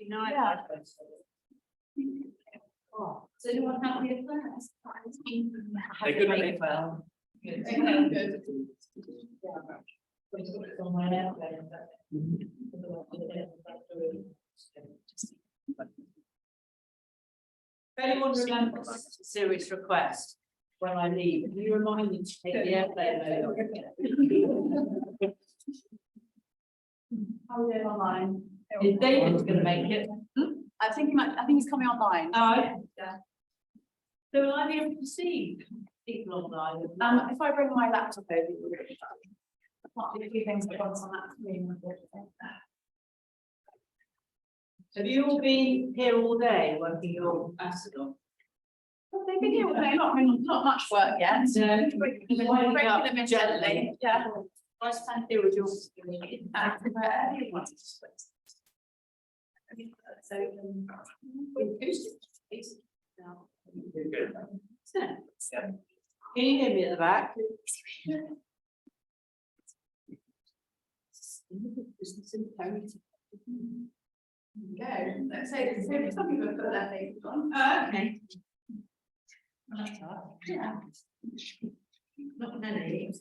Unite. Yeah. Oh, does anyone have any plans? They could be. Well. Good. If anyone remembers a serious request when I leave, can you remind me to take the airplane mode? How are we doing online? Is David's going to make it? I think he's coming online. Oh, yeah. So will I be able to see people online? If I bring my laptop over, you'll really fun. Might be a few things that on that screen. Have you all been here all day working your Macedon? Well, they've been here all day, not much work yet. No. Breaking them in gently. Yeah. I stand here with yours. So, Can you hear me at the back? go. Let's say some people have put their faces on. Okay. Yeah. Not many.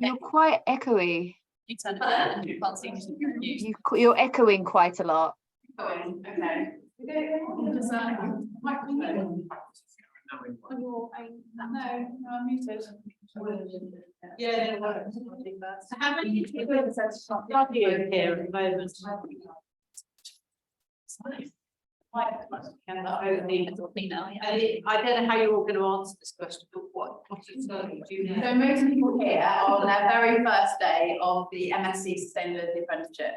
You're quite echoey. You turn it down. You can't see. You're echoing quite a lot. Okay. Just, microphone. No, I'm muted. Yeah. So how many people are you here at the moment? I don't know how you're all going to answer this question, but what you do you know? So most people here are on their very first day of the MSc Sustainability Apprenticeship.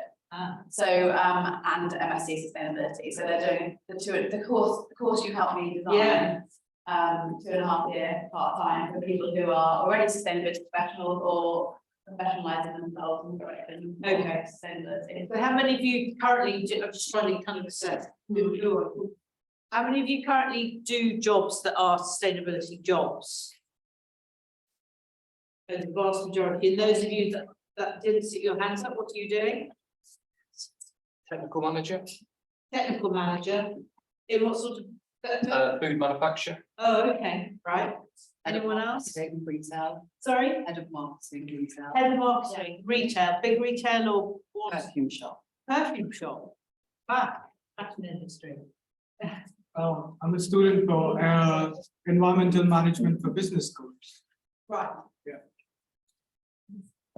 So and MSc Sustainability. So they're doing the course you helped me design. Yeah. 2.5 year part-time for people who are already sustainability professionals or professionalizing themselves in direction. Okay. Sustainability. So how many of you currently do, I'm just trying to kind of assess, how many of you currently do jobs that are sustainability jobs? The vast majority, and those of you that didn't stick your hands up, what are you doing? Technical manager, Technical manager, in what sort of? food manufacturer. Oh, okay, right. Anyone else? Retail. Sorry? Head of marketing, retail. Head of marketing, retail, big retail or what? Perfume shop. Perfume shop. Fashion industry. I'm a student for environmental management for business schools. Right.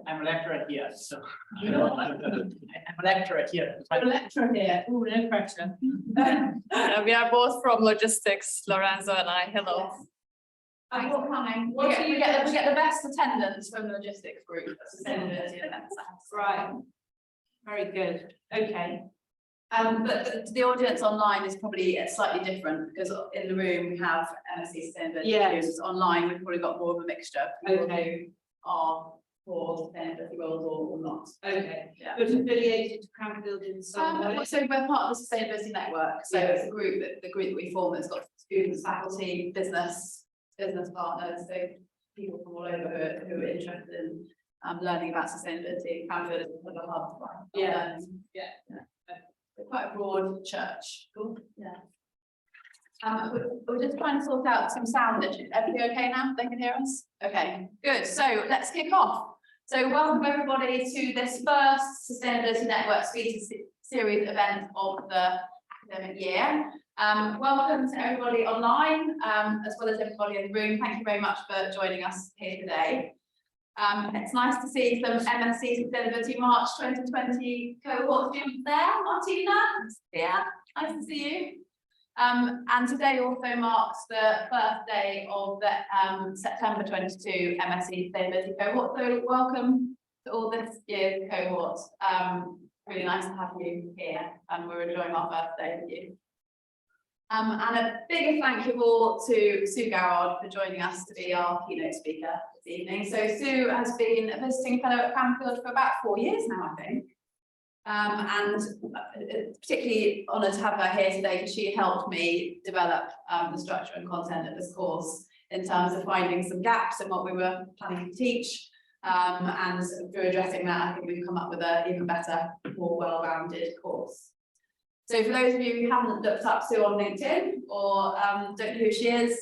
I'm a lecturer here, so. You know what? I'm a lecturer here. A lecturer here, oh, no pressure. We are both from logistics, Lorenzo and I. Hello. Thanks for coming. What do you We get the best attendance from the logistics group. Sustainability events. Right. Very good, okay. But the audience online is probably slightly different because in the room we have MSc Sustainability Yes. students. Online we've probably got more of a mixture. People Okay. who are for sustainability roles or not. Okay, Yeah. but affiliated to Cranfield in some way? So we're part of the Sustainability Network. So it's a group the group that we form that's got students, faculty, business partners, so people from all over who are interested in learning about sustainability. Cranfield is sort of a hub for Yeah. learning. Yeah. We're quite a broad church. Cool. Yeah. We're just trying to sort out some sound issues. Everybody okay now? They can hear us? Okay, good. So let's kick off. So welcome everybody to this first Sustainability Network speaker series event of the academic year. Welcome to everybody online, as well as everybody in the room. Thank you very much for joining us here today. It's nice to see some MSc Sustainability March 2020 cohort students there. Martina, yeah, nice to see you. And today also marks the first day of the September 22 MSc Sustainability cohort. So welcome to all this year's cohort. Really nice to have you here, and we're enjoying our birthday with you. And a big thank you all to Sue Garrard for joining us to be our keynote speaker this evening. So Sue has been a visiting fellow at Cranfield for about 4 years now, I think. And particularly honoured to have her here today because she helped me develop the structure and content of this course in terms of finding some gaps in what we were planning to teach. And through addressing that, I think we've come up with an even better, more well-rounded course. So for those of you who haven't looked up Sue on LinkedIn or don't know who she is,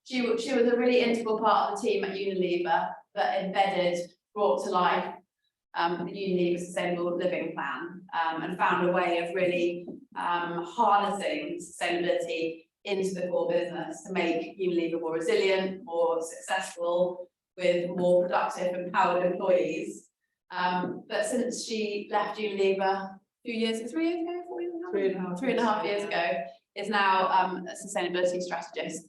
she was a really integral part of the team at Unilever that brought to life the Unilever Sustainable Living Plan and found a way of really harnessing sustainability into the core business to make Unilever more resilient, more successful, with more productive, empowered employees. But since she left Unilever 3 years ago, 3.5 years ago, is now a sustainability strategist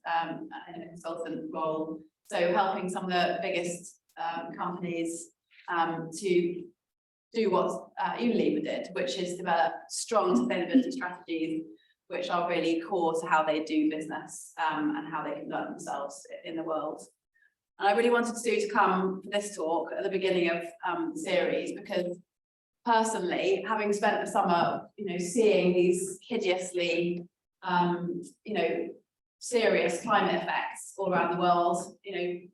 in a consultant role. So helping some of the biggest companies to do what Unilever did, which is develop strong sustainability strategies, which are really core to how they do business and how they conduct themselves in the world. And I really wanted Sue to come for this talk at the beginning of the series because personally, having spent the summer, seeing these hideously, serious climate effects all around the world,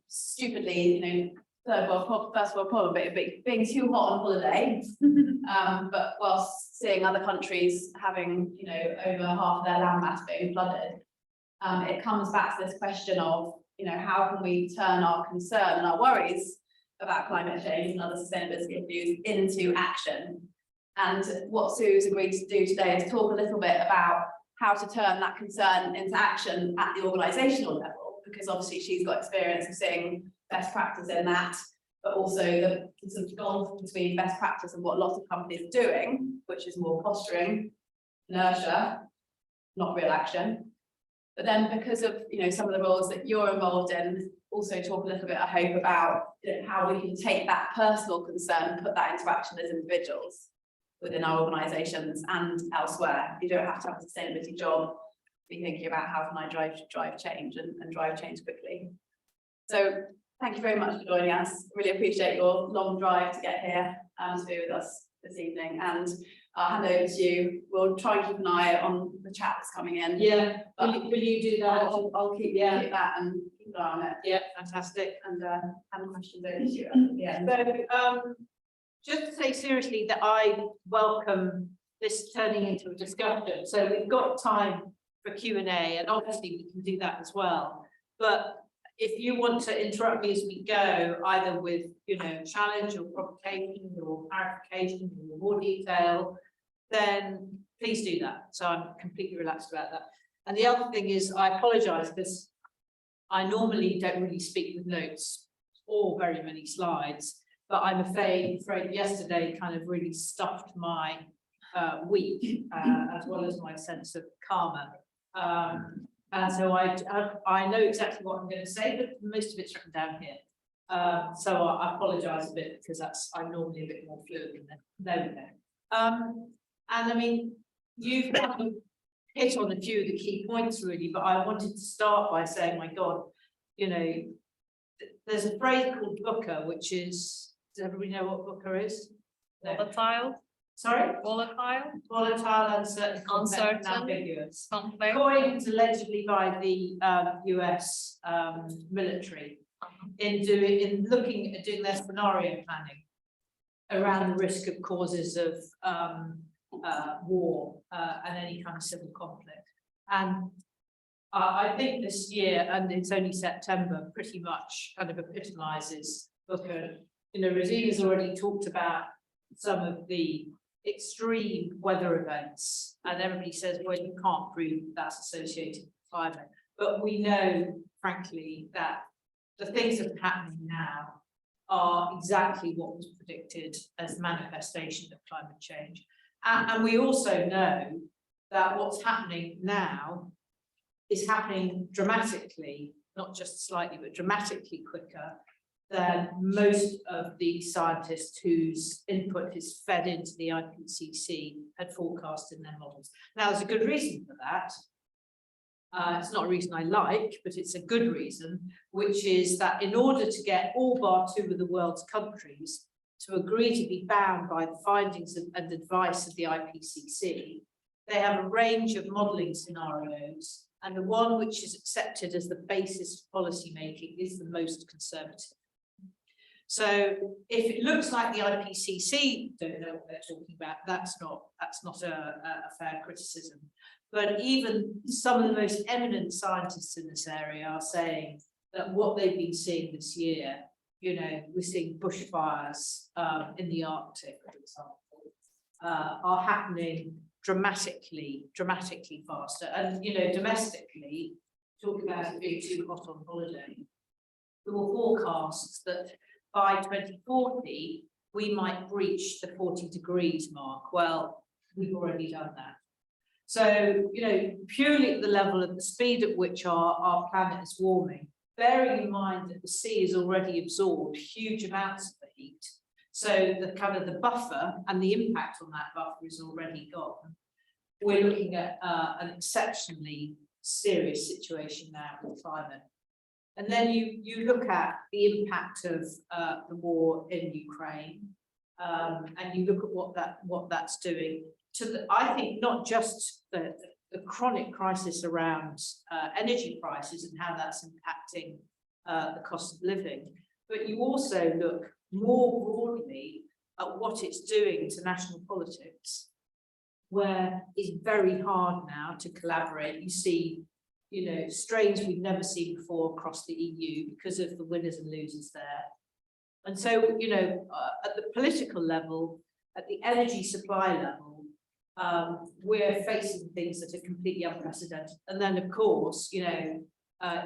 stupidly, first world problem, but being too hot on holiday, but whilst seeing other countries having, over half of their landmass being flooded, it comes back to this question of, how can we turn our concern and our worries about climate change and other sustainability issues into action? And what Sue's agreed to do today is talk a little bit about how to turn that concern into action at the organisational level, because obviously she's got experience of seeing best practice in that, but also the sort of gulf between best practice and what lots of companies are doing, which is more posturing, inertia, not real action. But then because of some of the roles that you're involved in, also talk a little bit, I hope, about how we can take that personal concern and put that into action as individuals within our organisations and elsewhere. You don't have to have a sustainability job. Be thinking about how can I drive change and drive change quickly. So thank you very much for joining us. Really appreciate your long drive to get here to be with us this evening. And I'll hand over to you. We'll try and keep an eye on the chat that's coming in. Yeah, will you do that? I'll keep that and keep an eye on it. Yeah, fantastic. And hand questions over to you at the end. So, just to say seriously that I welcome this turning into a discussion. So we've got time for Q&A, and obviously we can do that as well. But if you want to interrupt me as we go, either with challenge or provocation or clarification or more detail, then please do that. So I'm completely relaxed about that. And the other thing is, I apologise because I normally don't really speak with notes or very many slides, but I'm afraid yesterday kind of really stuffed my week as well as my sense of karma. And so I know exactly what I'm going to say, but most of it's written down here. So I apologise a bit because I'm normally a bit more fluent than that. And I mean, you've kind of hit on a few of the key points really, but I wanted to start by saying, my God, there's a phrase called VUCA, which is, does everybody know what VUCA is? No. Volatile, Sorry? volatile, Uncertain, Uncertain. ambiguous. complex. Coined allegedly by the US military in looking at doing their scenario planning around the risk of causes of war and any kind of civil conflict. And I think this year, and it's only September, pretty much kind of epitomises Booker. Rosina's already talked about some of the extreme weather events, and everybody says, well, you can't prove that's associated with climate. But we know, frankly, that the things that are happening now are exactly what was predicted as the manifestation of climate change. And we also know that what's happening now is happening dramatically, not just slightly, but dramatically quicker than most of the scientists whose input is fed into the IPCC had forecast in their models. Now, there's a good reason for that. It's not a reason I like, but it's a good reason, which is that in order to get all bar 2 of the world's countries to agree to be bound by the findings and advice of the IPCC, they have a range of modelling scenarios, and the one which is accepted as the basis for policy making is the most conservative. So if it looks like the IPCC don't know what they're talking about, that's not a fair criticism. But even some of the most eminent scientists in this area are saying that what they've been seeing this year, you know, we're seeing bushfires in the Arctic, for example, are happening dramatically faster. And, you know, domestically, talk about it being too hot on holiday, there were forecasts that by 2040, we might breach the 40 degrees mark. Well, we've already done that. So, you know, purely at the level of the speed at which our planet is warming, bearing in mind that the sea has already absorbed huge amounts of the heat. So the kind of the buffer and the impact on that buffer is already gone. We're looking at an exceptionally serious situation now with climate. And then you look at the impact of the war in Ukraine, and you look at what that's doing to the, I think, not just the chronic crisis around energy prices and how that's impacting the cost of living, but you also look more broadly at what it's doing to national politics, where it's very hard now to collaborate. You see, you know, strains we've never seen before across the EU because of the winners and losers there. And so, you know, at the political level, at the energy supply level, we're facing things that are completely unprecedented. And then, of course, you know,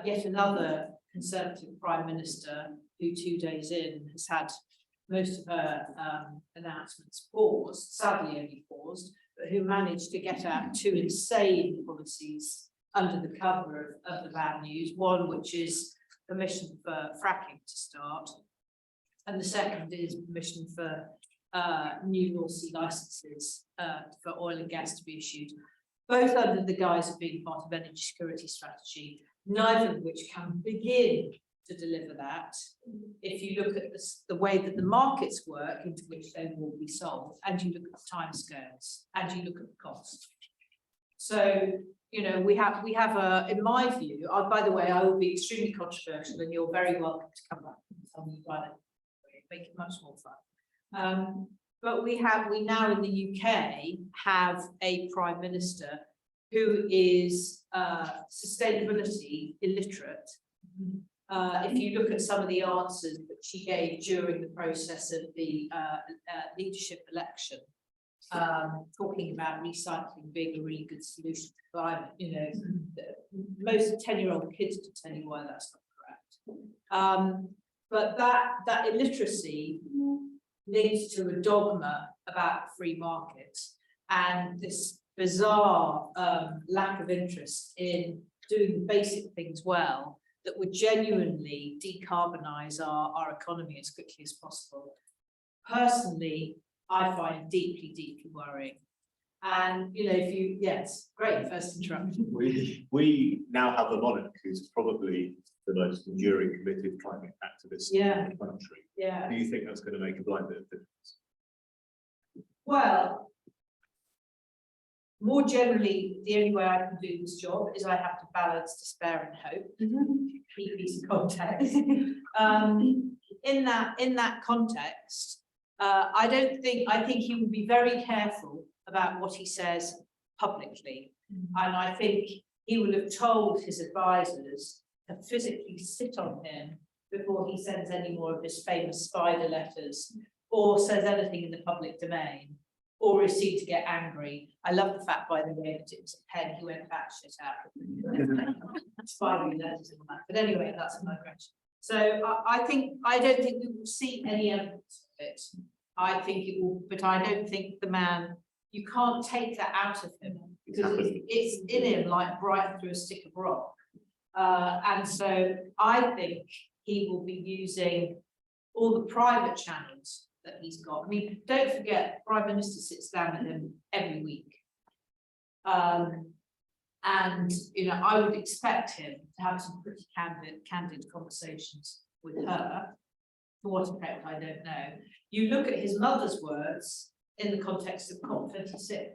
yet another Conservative Prime Minister who 2 days in has had most of her announcements paused, sadly only paused, but who managed to get out 2 insane policies under the cover of the bad news. One which is permission for fracking to start, and the second is permission for new North Sea licenses for oil and gas to be issued, both under the guise of being part of energy security strategy, neither of which can begin to deliver that if you look at the way that the markets work into which they will be sold, and you look at the timescales, and you look at the cost. So, you know, we have a, in my view, by the way, I will be extremely controversial, and you're very welcome to come back and tell me about it, make it much more fun. But we now in the UK have a Prime Minister who is sustainability illiterate. If you look at some of the answers that she gave during the process of the leadership election, talking about recycling being a really good solution to climate, you know, most 10-year-old kids could tell you why that's not correct. But that illiteracy leads to a dogma about free markets and this bizarre lack of interest in doing the basic things well that would genuinely decarbonize our economy as quickly as possible. Personally, I find deeply worrying. And, you know, yes, great, first interruption. We now have a monarch who's probably the most enduring, committed climate activist in the country. Yeah. Do you think that's going to make a blind bit of difference? Well, more generally, the only way I can do this job is I have to balance despair and hope. Key piece of context. In that context, I think he will be very careful about what he says publicly. And I think he will have told his advisors to physically sit on him before he sends any more of his famous spider letters or says anything in the public domain, or is seen to get angry. I love the fact, by the way, that it was a pen he went batshit out. Spidery letters and all that. But anyway, that's a digression. So I don't think we will see any evidence of it. I think it will, but I don't think the man, you can't take that out of him because it's in him like bright through a stick of rock. And so I think he will be using all the private channels that he's got. I mean, don't forget, Prime Minister sits down with him every week. And, you know, I would expect him to have some pretty candid conversations with her. To what effect, I don't know. You look at his mother's words in the context of COP26,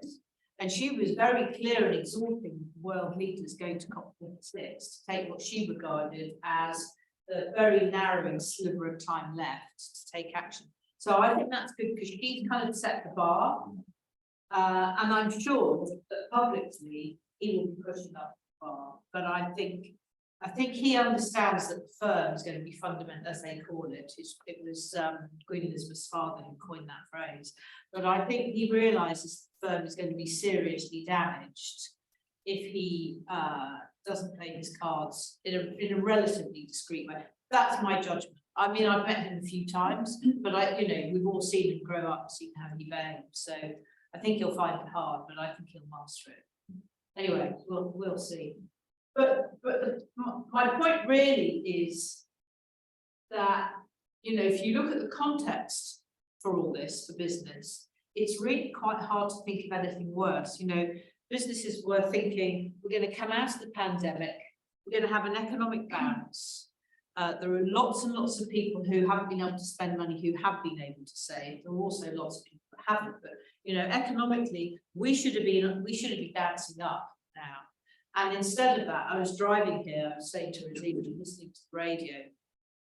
and she was very clear and exhorting world leaders going to COP26 to take what she regarded as the very narrowing sliver of time left to take action. So I think that's good because she's kind of set the bar. And I'm sure that publicly he will be pushing up the bar. But I think he understands that the firm is going to be fundamental, as they call it. It was Queen Elizabeth's father who coined that phrase. But I think he realises the firm is going to be seriously damaged if he doesn't play his cards in a relatively discreet way. That's my judgment. I mean, I've met him a few times, but we've all seen him grow up, seen how he behaves. So I think he'll find it hard, but I think he'll master it. Anyway, we'll see. But my point really is that, if you look at the context for all this, for business, it's really quite hard to think of anything worse. Businesses were thinking, we're going to come out of the pandemic, we're going to have an economic bounce. There are lots and lots of people who haven't been able to spend money, who have been able to save. There are also lots of people that haven't, but economically, we should be bouncing up now. And instead of that, I was driving here, I was saying to Regina, listening to the radio,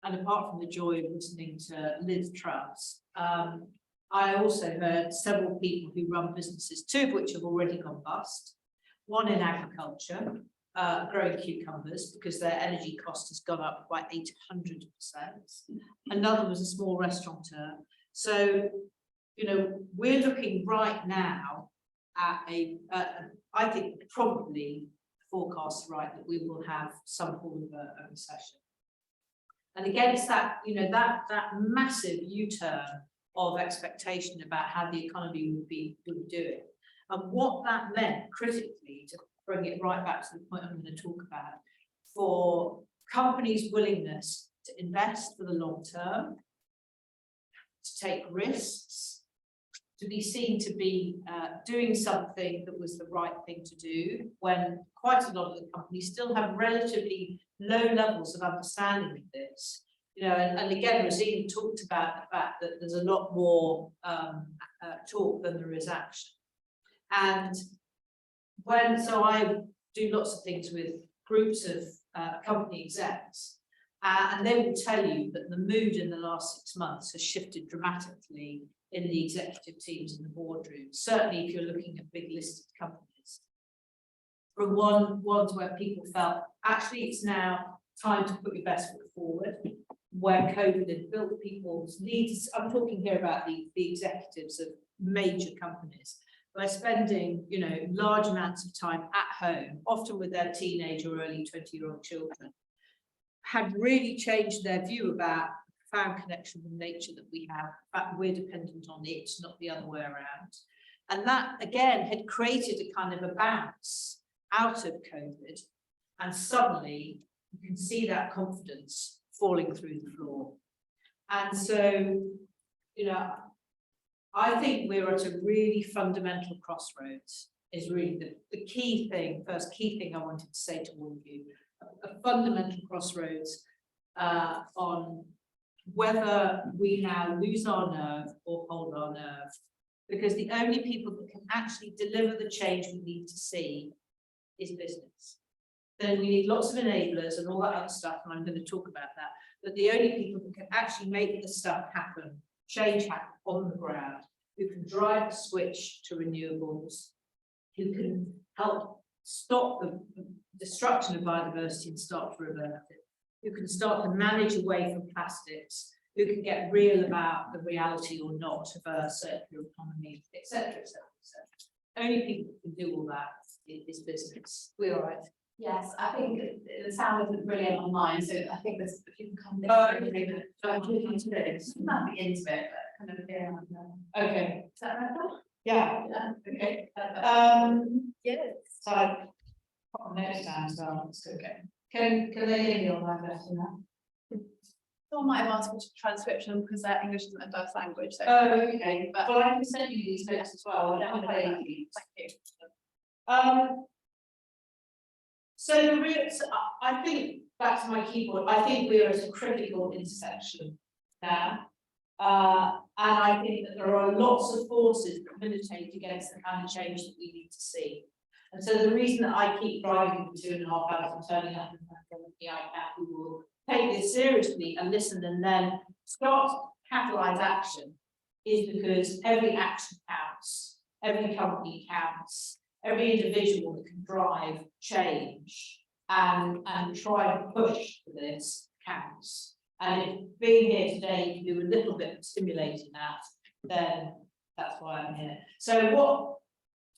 and apart from the joy of listening to Liz Truss, I also heard several people who run businesses, two of which have already gone bust. One in agriculture, growing cucumbers because their energy cost has gone up by 800%. Another was a small restaurateur. So, we're looking right now at I think probably forecast right that we will have some form of a recession. And against that, that massive U-turn of expectation about how the economy would be doing, and what that meant critically, to bring it right back to the point I'm going to talk about, for companies' willingness to invest for the long term, to take risks, to be seen to be doing something that was the right thing to do, when quite a lot of the companies still have relatively low levels of understanding of this. And again, Rosina talked about the fact that there's a lot more talk than there is action. And so I do lots of things with groups of company execs, and they will tell you that the mood in the last 6 months has shifted dramatically in the executive teams and the boardroom. Certainly if you're looking at big listed companies. From ones where people felt, actually it's now time to put your best foot forward, where COVID had built people's needs. I'm talking here about the executives of major companies, by spending, large amounts of time at home, often with their teenage or early 20-year-old children, had really changed their view about the profound connection with nature that we have. In fact, we're dependent on it, not the other way around. And that, again, had created a kind of a bounce out of COVID. And suddenly, you can see that confidence falling through the floor. And so, I think we're at a really fundamental crossroads, is really the key thing, first key thing I wanted to say to all of you, a fundamental crossroads on whether we now lose our nerve or hold our nerve. Because the only people that can actually deliver the change we need to see is business. Then we need lots of enablers and all that other stuff, and I'm going to talk about that. But the only people who can actually make the stuff happen, change happen on the ground, who can drive the switch to renewables, who can help stop the destruction of biodiversity and start to revert it, who can start to manage away from plastics, who can get real about the reality or not of a circular economy, etc., etc., etc. Only people who can do all that is business. We're all right. Yes, I think the sound isn't brilliant online, so I think there's, if you can come Okay. So I'm talking to this. not be into it, but kind of hear. Okay. Is that right? Yeah. Yeah. Okay. Yes. So I put my notes down, so it's okay. Can they hear me on my better now? Someone might have asked for transcription because their English isn't a first language, so. Oh, okay, But- well, I can send you these notes as well. I don't have any. Thank you. So the real, so I think back to my keyboard, I think we are at a critical intersection now. And I think that there are lots of forces that militate against the kind of change that we need to see. And so the reason that I keep driving for 2.5 hours and turning up in front of the iPad, we will take this seriously and listen and then start to catalyse action, is because every action counts, every company counts, every individual that can drive change and try and push for this counts. And if being here today can do a little bit of stimulating that, then that's why I'm here. So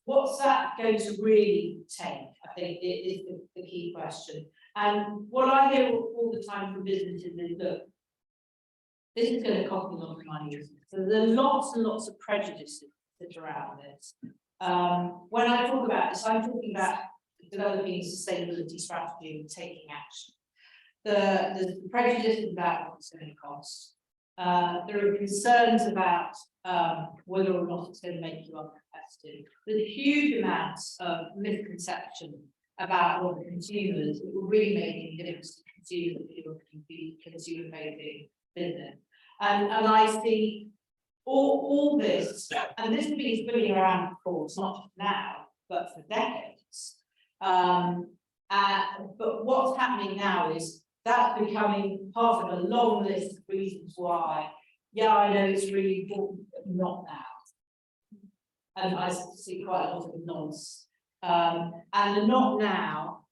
what's that going to really take? I think it is the key question. And what I hear all the time from businesses is, look, this is going to cost me a lot of money, isn't it? So there are lots and lots of prejudices that are around this. When I talk about this, I'm talking about developing a sustainability strategy and taking action. The prejudice about what it's going to cost. There are concerns about whether or not it's going to make you uncompetitive. There's huge amounts of misconception about what the consumers, it will really make any difference to consumers if you're a consumer-facing business. And I see all this, and this has been around, of course, not just now, but for decades. But what's happening now is that's becoming part of a long list of reasons why, yeah, I know it's really important, but not now. And I see quite a lot of nods. And the not now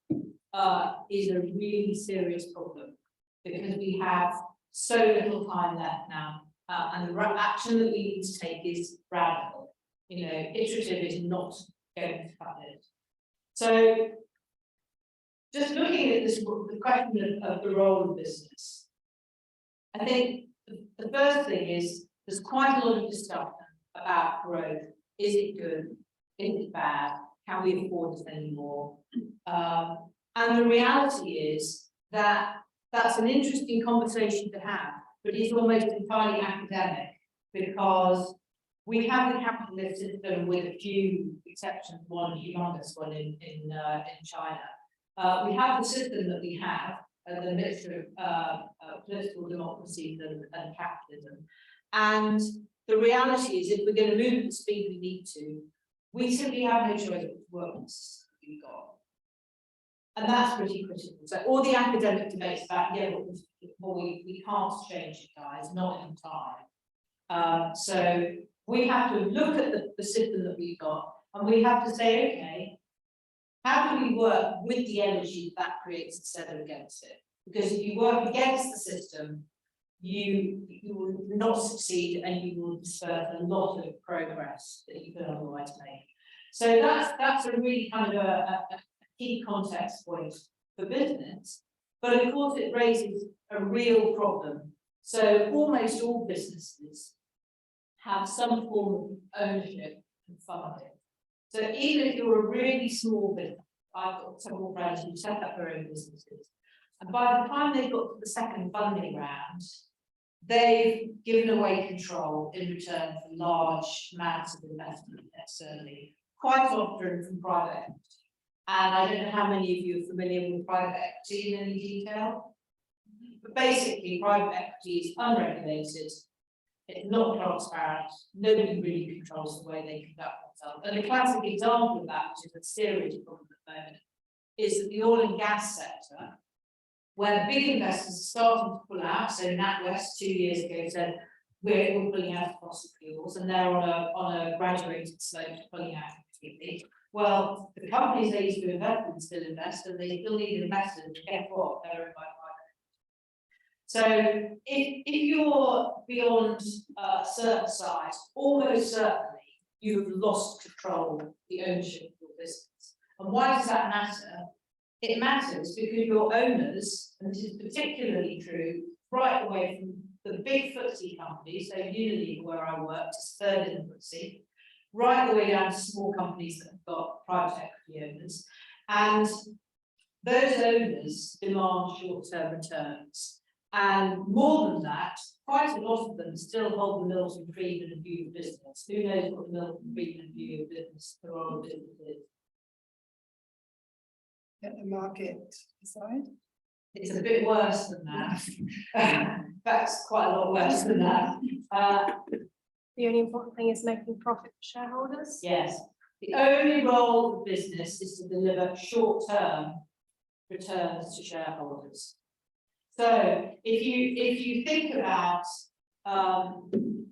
is a really serious problem because we have so little time left now. And the action that we need to take is radical. You know, iterative is not going to cut it. So, just looking at this, the question of the role of business, I think the first thing is there's quite a lot of discussion about growth. Is it good? Is it bad? Can we afford it anymore? And the reality is that that's an interesting conversation to have, but it's almost entirely academic because we have the capitalist system with a few exceptions, one humongous one in China. We have the system that we have, the mixture of political democracies and capitalism. And the reality is, if we're going to move at the speed we need to, we simply have no choice but to work with the system we've got. And that's pretty critical. So all the academic debates about, yeah, well, we can't change it, guys, not in time. So we have to look at the system that we've got, and we have to say, okay, how do we work with the energy that creates instead of against it? Because if you work against the system, you will not succeed and you will disperse a lot of progress that you could otherwise make. So that's a really kind of a key context point for business. But of course it raises a real problem. So almost all businesses have some form of ownership and funding. So even if you're a really small business, I've got several friends who set up their own businesses, and by the time they got to the second funding round, they've given away control in return for large amounts of investment externally, quite often from private equity. And I don't know how many of you are familiar with private equity in any detail, but basically private equity is unregulated. It's not transparent. Nobody really controls the way they conduct themselves. And a classic example of that, which is a serious problem at the moment, is that the oil and gas sector, where big investors are starting to pull out. So NatWest 2 years ago said we're pulling out of fossil fuels, and they're on a graduated slope to pulling out completely. Well, the companies they used to invest in still invest, and they still need investors. Guess what? They're owned by private. So if you're beyond a certain size, almost certainly you have lost control of the ownership of your business. And why does that matter? It matters because your owners, and this is particularly true right away from the big FTSE companies, so Unilever, where I worked, is third in the FTSE, right the way down to small companies that have got private equity owners. And those owners demand short-term returns. And more than that, quite a lot of them still hold the Milton Friedman view of business. Who knows what the Milton Friedman view of business, the role of business is? Get the market aside. It's a bit worse than that. That's quite a lot worse than that. The only important thing is making profit for shareholders. Yes, the only role of business is to deliver short-term returns to shareholders. So if you think about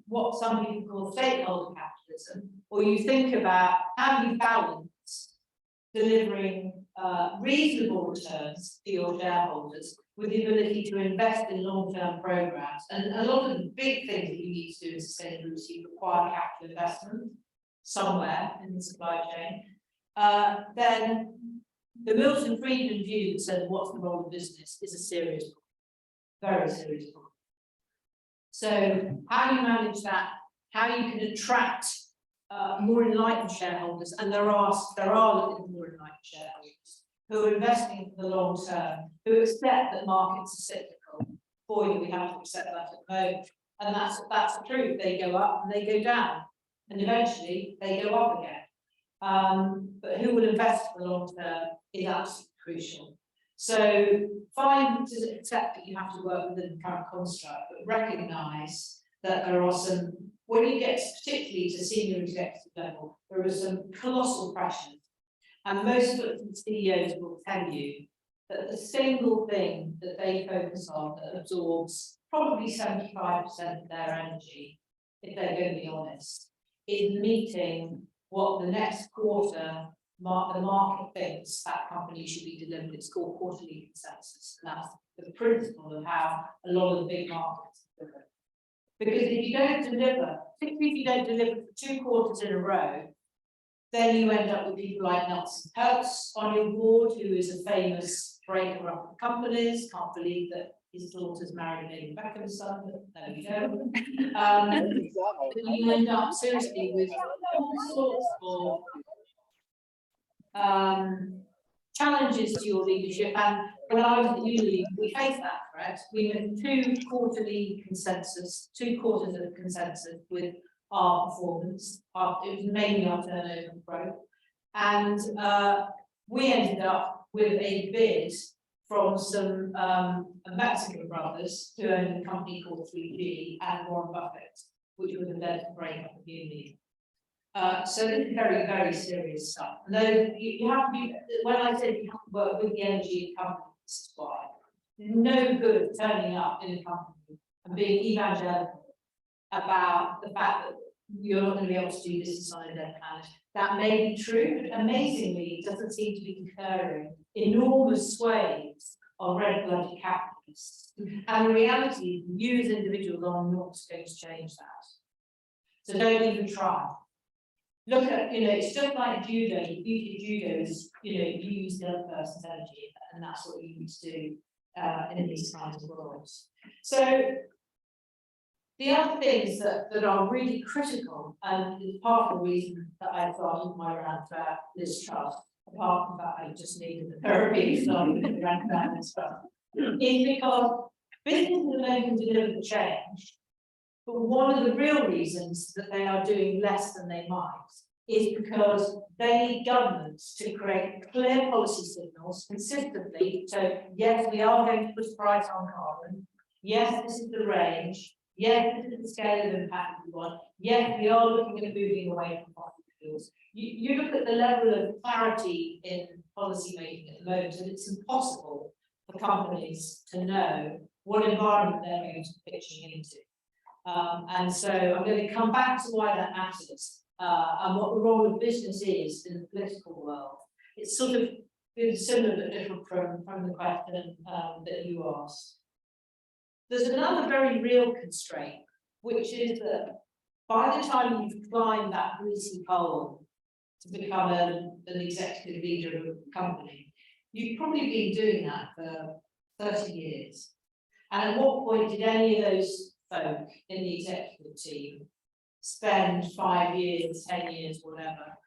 what some people call stakeholder capitalism, or you think about how you balance delivering reasonable returns to your shareholders with the ability to invest in long-term programs, and a lot of the big things that you need to do in sustainability require capital investment somewhere in the supply chain, then the Milton Friedman view that says what's the role of business is a serious problem, very serious problem. So how you manage that, how you can attract more enlightened shareholders, and there are more enlightened shareholders who are investing for the long term, who accept that markets are cyclical. Boy, we have to accept that at the moment, and that's the truth. They go up and they go down, and eventually they go up again. But who will invest for the long term is absolutely crucial. So fine to accept that you have to work within the current construct, but recognise that there are some, when you get particularly to senior executive level, there are some colossal pressures. And most of the CEOs will tell you that the single thing that they focus on that absorbs probably 75% of their energy, if they're going to be honest, is meeting what the next quarter the market thinks that company should be delivered. It's called quarterly consensus. And that's the principle of how a lot of the big markets deliver. Because if you don't deliver, particularly if you don't deliver for 2 quarters in a row, then you end up with people like Nelson Peltz on your board, who is a famous breaker up of companies. Can't believe that his daughter's married David Beckham's son, but there we go. You end up seriously with all sorts of challenges to your leadership. And when I was at uni, we faced that threat. We had 2 quarterly consensus, 2 quarters of consensus with our performance. It was mainly our turnover growth. And we ended up with a bid from some Mexican brothers who owned a company called 3G and Warren Buffett, which would have led to break up the union. So this is very, very serious stuff. And then you have to be, when I said you have to work with the energy company, this is why. There's no good turning up in a company and being evangelical about the fact that you're not going to be able to do this inside their planet. That may be true, but amazingly, it doesn't seem to be incurring enormous swathes of red-blooded capitalists. And the reality, you as individuals are not going to change that. So don't even try. Look at, it's just like judo. The beauty of judo is, you use the other person's energy, and that's what you need to do in these kinds of worlds. So the other things that are really critical, and is part of the reason that I started my round about this trust, apart from that I just needed the therapy starting to run around and stuff, is because businesses alone can deliver the change. But one of the real reasons that they are doing less than they might is because they need governments to create clear policy signals consistently. So yes, we are going to put a price on carbon. Yes, this is the range. Yes, this is the scale of impact we want. Yes, we are looking at moving away from fossil fuels. You look at the level of clarity in policy making at the moment, and it's impossible for companies to know what environment they're going to be pitching into. And so I'm going to come back to why that matters and what the role of business is in the political world. It's sort of been similar but different from the question that you asked. There's another very real constraint, which is that by the time you've climbed that greasy pole to become an executive leader of a company, you've probably been doing that for 30 years. And at what point did any of those folk in the executive team spend 5 years, 10 years, whatever,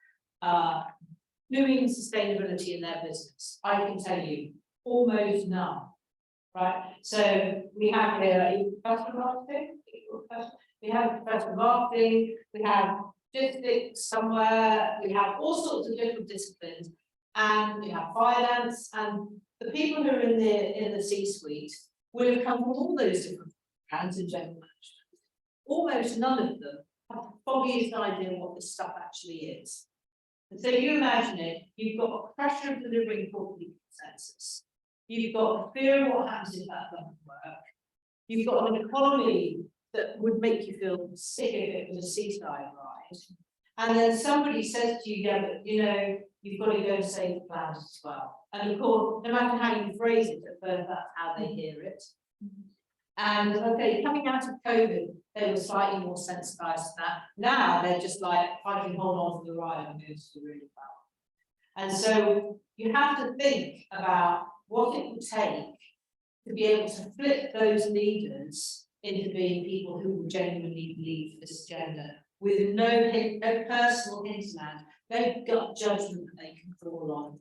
doing sustainability in their business? I can tell you, almost none. right? So we have here professional marketing, we have professional marketing, we have logistics somewhere, we have all sorts of different disciplines, and we have finance, and the people who are in the C-suite will have come from all those different brands in general management. Almost none of them have the foggiest idea what this stuff actually is. And so you imagine it, you've got a pressure of delivering quarterly consensus. You've got the fear of what happens if that doesn't work. You've got an economy that would make you feel sick if it was a seaside ride. And then somebody says to you, yeah, but you know, you've got to go and save the planet as well. And of course, no matter how you phrase it, at first that's how they hear it. And okay, coming out of COVID, they were slightly more sensitized to that. Now they're just like, I can hold on to the ride and go to the really well. And so you have to think about what it would take to be able to flip those leaders into being people who will genuinely believe this agenda with no personal hinterland, no gut judgment that they can crawl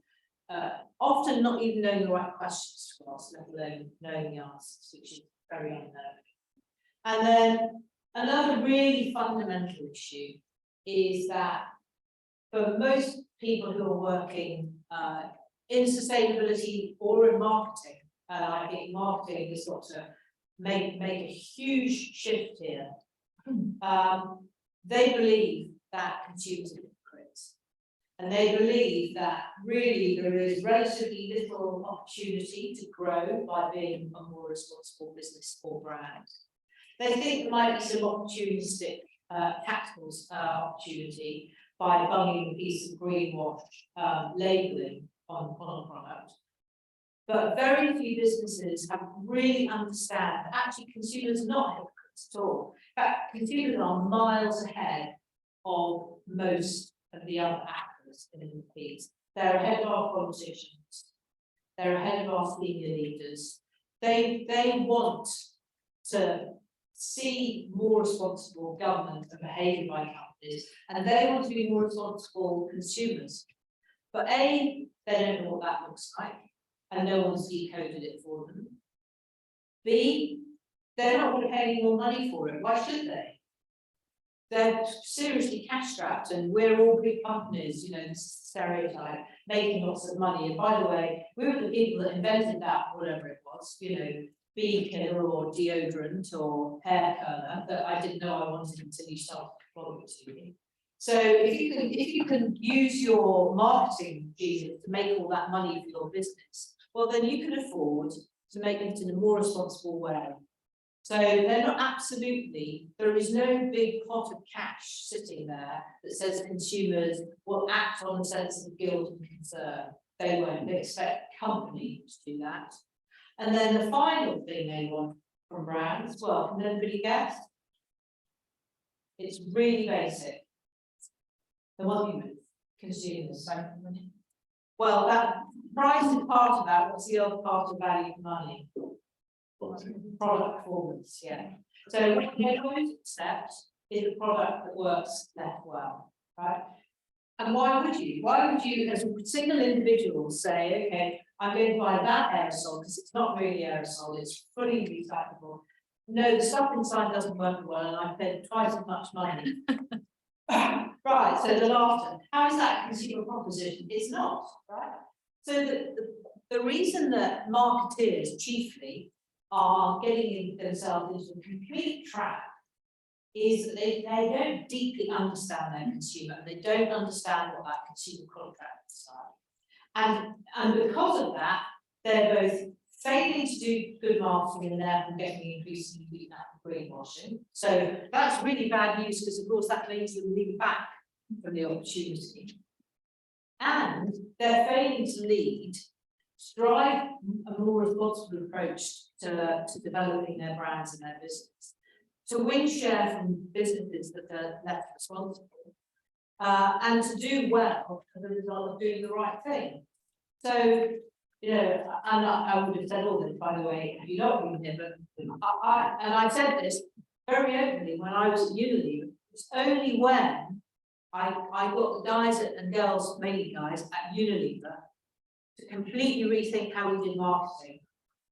on. Often not even knowing the right questions to ask, let alone knowing the answers, which is very unnerving. And then another really fundamental issue is that for most people who are working in sustainability or in marketing, and I think marketing has got to make a huge shift here. They believe that consumers are hypocrites, and they believe that really there is relatively little opportunity to grow by being a more responsible business or brand. They think there might be some opportunistic tactical opportunity by bunging a piece of greenwash labelling on a product. But very few businesses have really understand that actually consumers are not hypocrites at all. In fact, consumers are miles ahead of most of the other actors in the piece. They're ahead of our politicians. They're ahead of our senior leaders. They want to see more responsible government and behaviour by companies, and they want to be more responsible consumers. But A, they don't know what that looks like, and no one's decoded it for them. B, they're not going to pay any more money for it. Why should they? They're seriously cash strapped, and we're all big companies, you know, stereotype, making lots of money. And by the way, we were the people that invented that, whatever it was, you know, bee killer or deodorant or hair curler that I didn't know I wanted until you started product to me. So if you can use your marketing genius to make all that money for your business, well then you can afford to make it in a more responsible way. So they're not absolutely, there is no big pot of cash sitting there that says consumers will act on a sense of guilt and concern. They won't. They expect companies to do that. And then the final thing they want from brands, well, can anybody guess? It's really basic. The money with consumers. Well, that price is part of that. What's the other part of value for money? Product performance, yeah. So what they always accept is a product that works less well, right? And why would you? Why would you, as a single individual, say, okay, I'm going to buy that aerosol because it's not really aerosol, it's fully recyclable. No, the stuff inside doesn't work well, and I've paid twice as much money. Right, so the laughter. How is that a consumer proposition? It's not, right? So the reason that marketeers chiefly are getting themselves into a complete trap is that they don't deeply understand their consumer, and they don't understand what that consumer contract is like. And because of that, they're both failing to do good marketing and therefore getting increasingly beaten out of greenwashing. So that's really bad news because of course that makes them lean back from the opportunity. And they're failing to lead, strive a more responsible approach to developing their brands and their business, to win share from businesses that are less responsible, and to do well as a result of doing the right thing. So, you know, and I would have said all this, by the way, if you don't read it, but I said this very openly when I was at Unilever. It's only when I got the guys and girls, mainly guys, at Unilever to completely rethink how we did marketing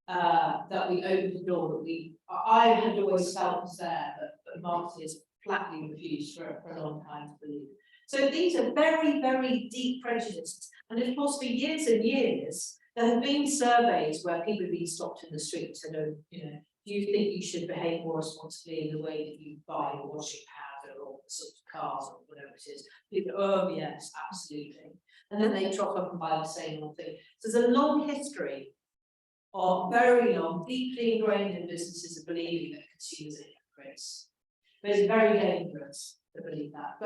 that we opened the door, that I had always felt was there, but Marty has flatly refused for a long time to believe. So these are very, very deep prejudices. And of course, for years and years, there have been surveys where people have been stopped in the street and said, oh, you know, do you think you should behave more responsibly in the way that you buy your washing powder or the sort of cars or whatever it is? People, oh yes, absolutely. And then they trot up and buy the same old thing. So there's a long history of very long, deeply ingrained in businesses of believing that consumers are hypocrites. But it's very dangerous to believe that.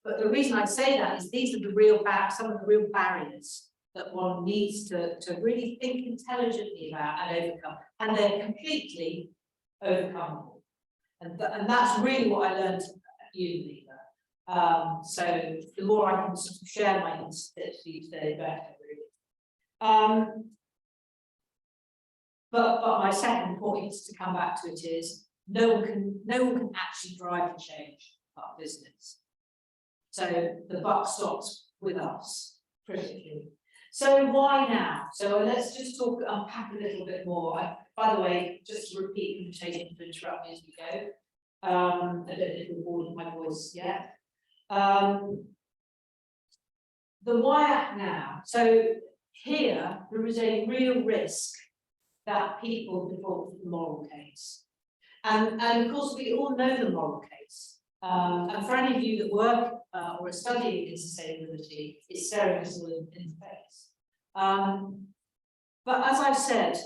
But the reason I say that is these are the real some of the real barriers that one needs to really think intelligently about and overcome. And they're completely overcomable. And that's really what I learned at Unilever. So the more I can sort of share my insights with you today, the better, really. But my second point, to come back to it, is no one can actually drive the change of our business. So the buck stops with us, critically. So why now? So let's just unpack a little bit more. By the way, just to repeat, invitation to interrupt me as we go. I don't know if you're bored of my voice yet. The why now? So here there is a real risk that people default to the moral case. And of course, we all know the moral case. And for any of you that work or are studying in sustainability, it's staring us all in the face. But as I've said,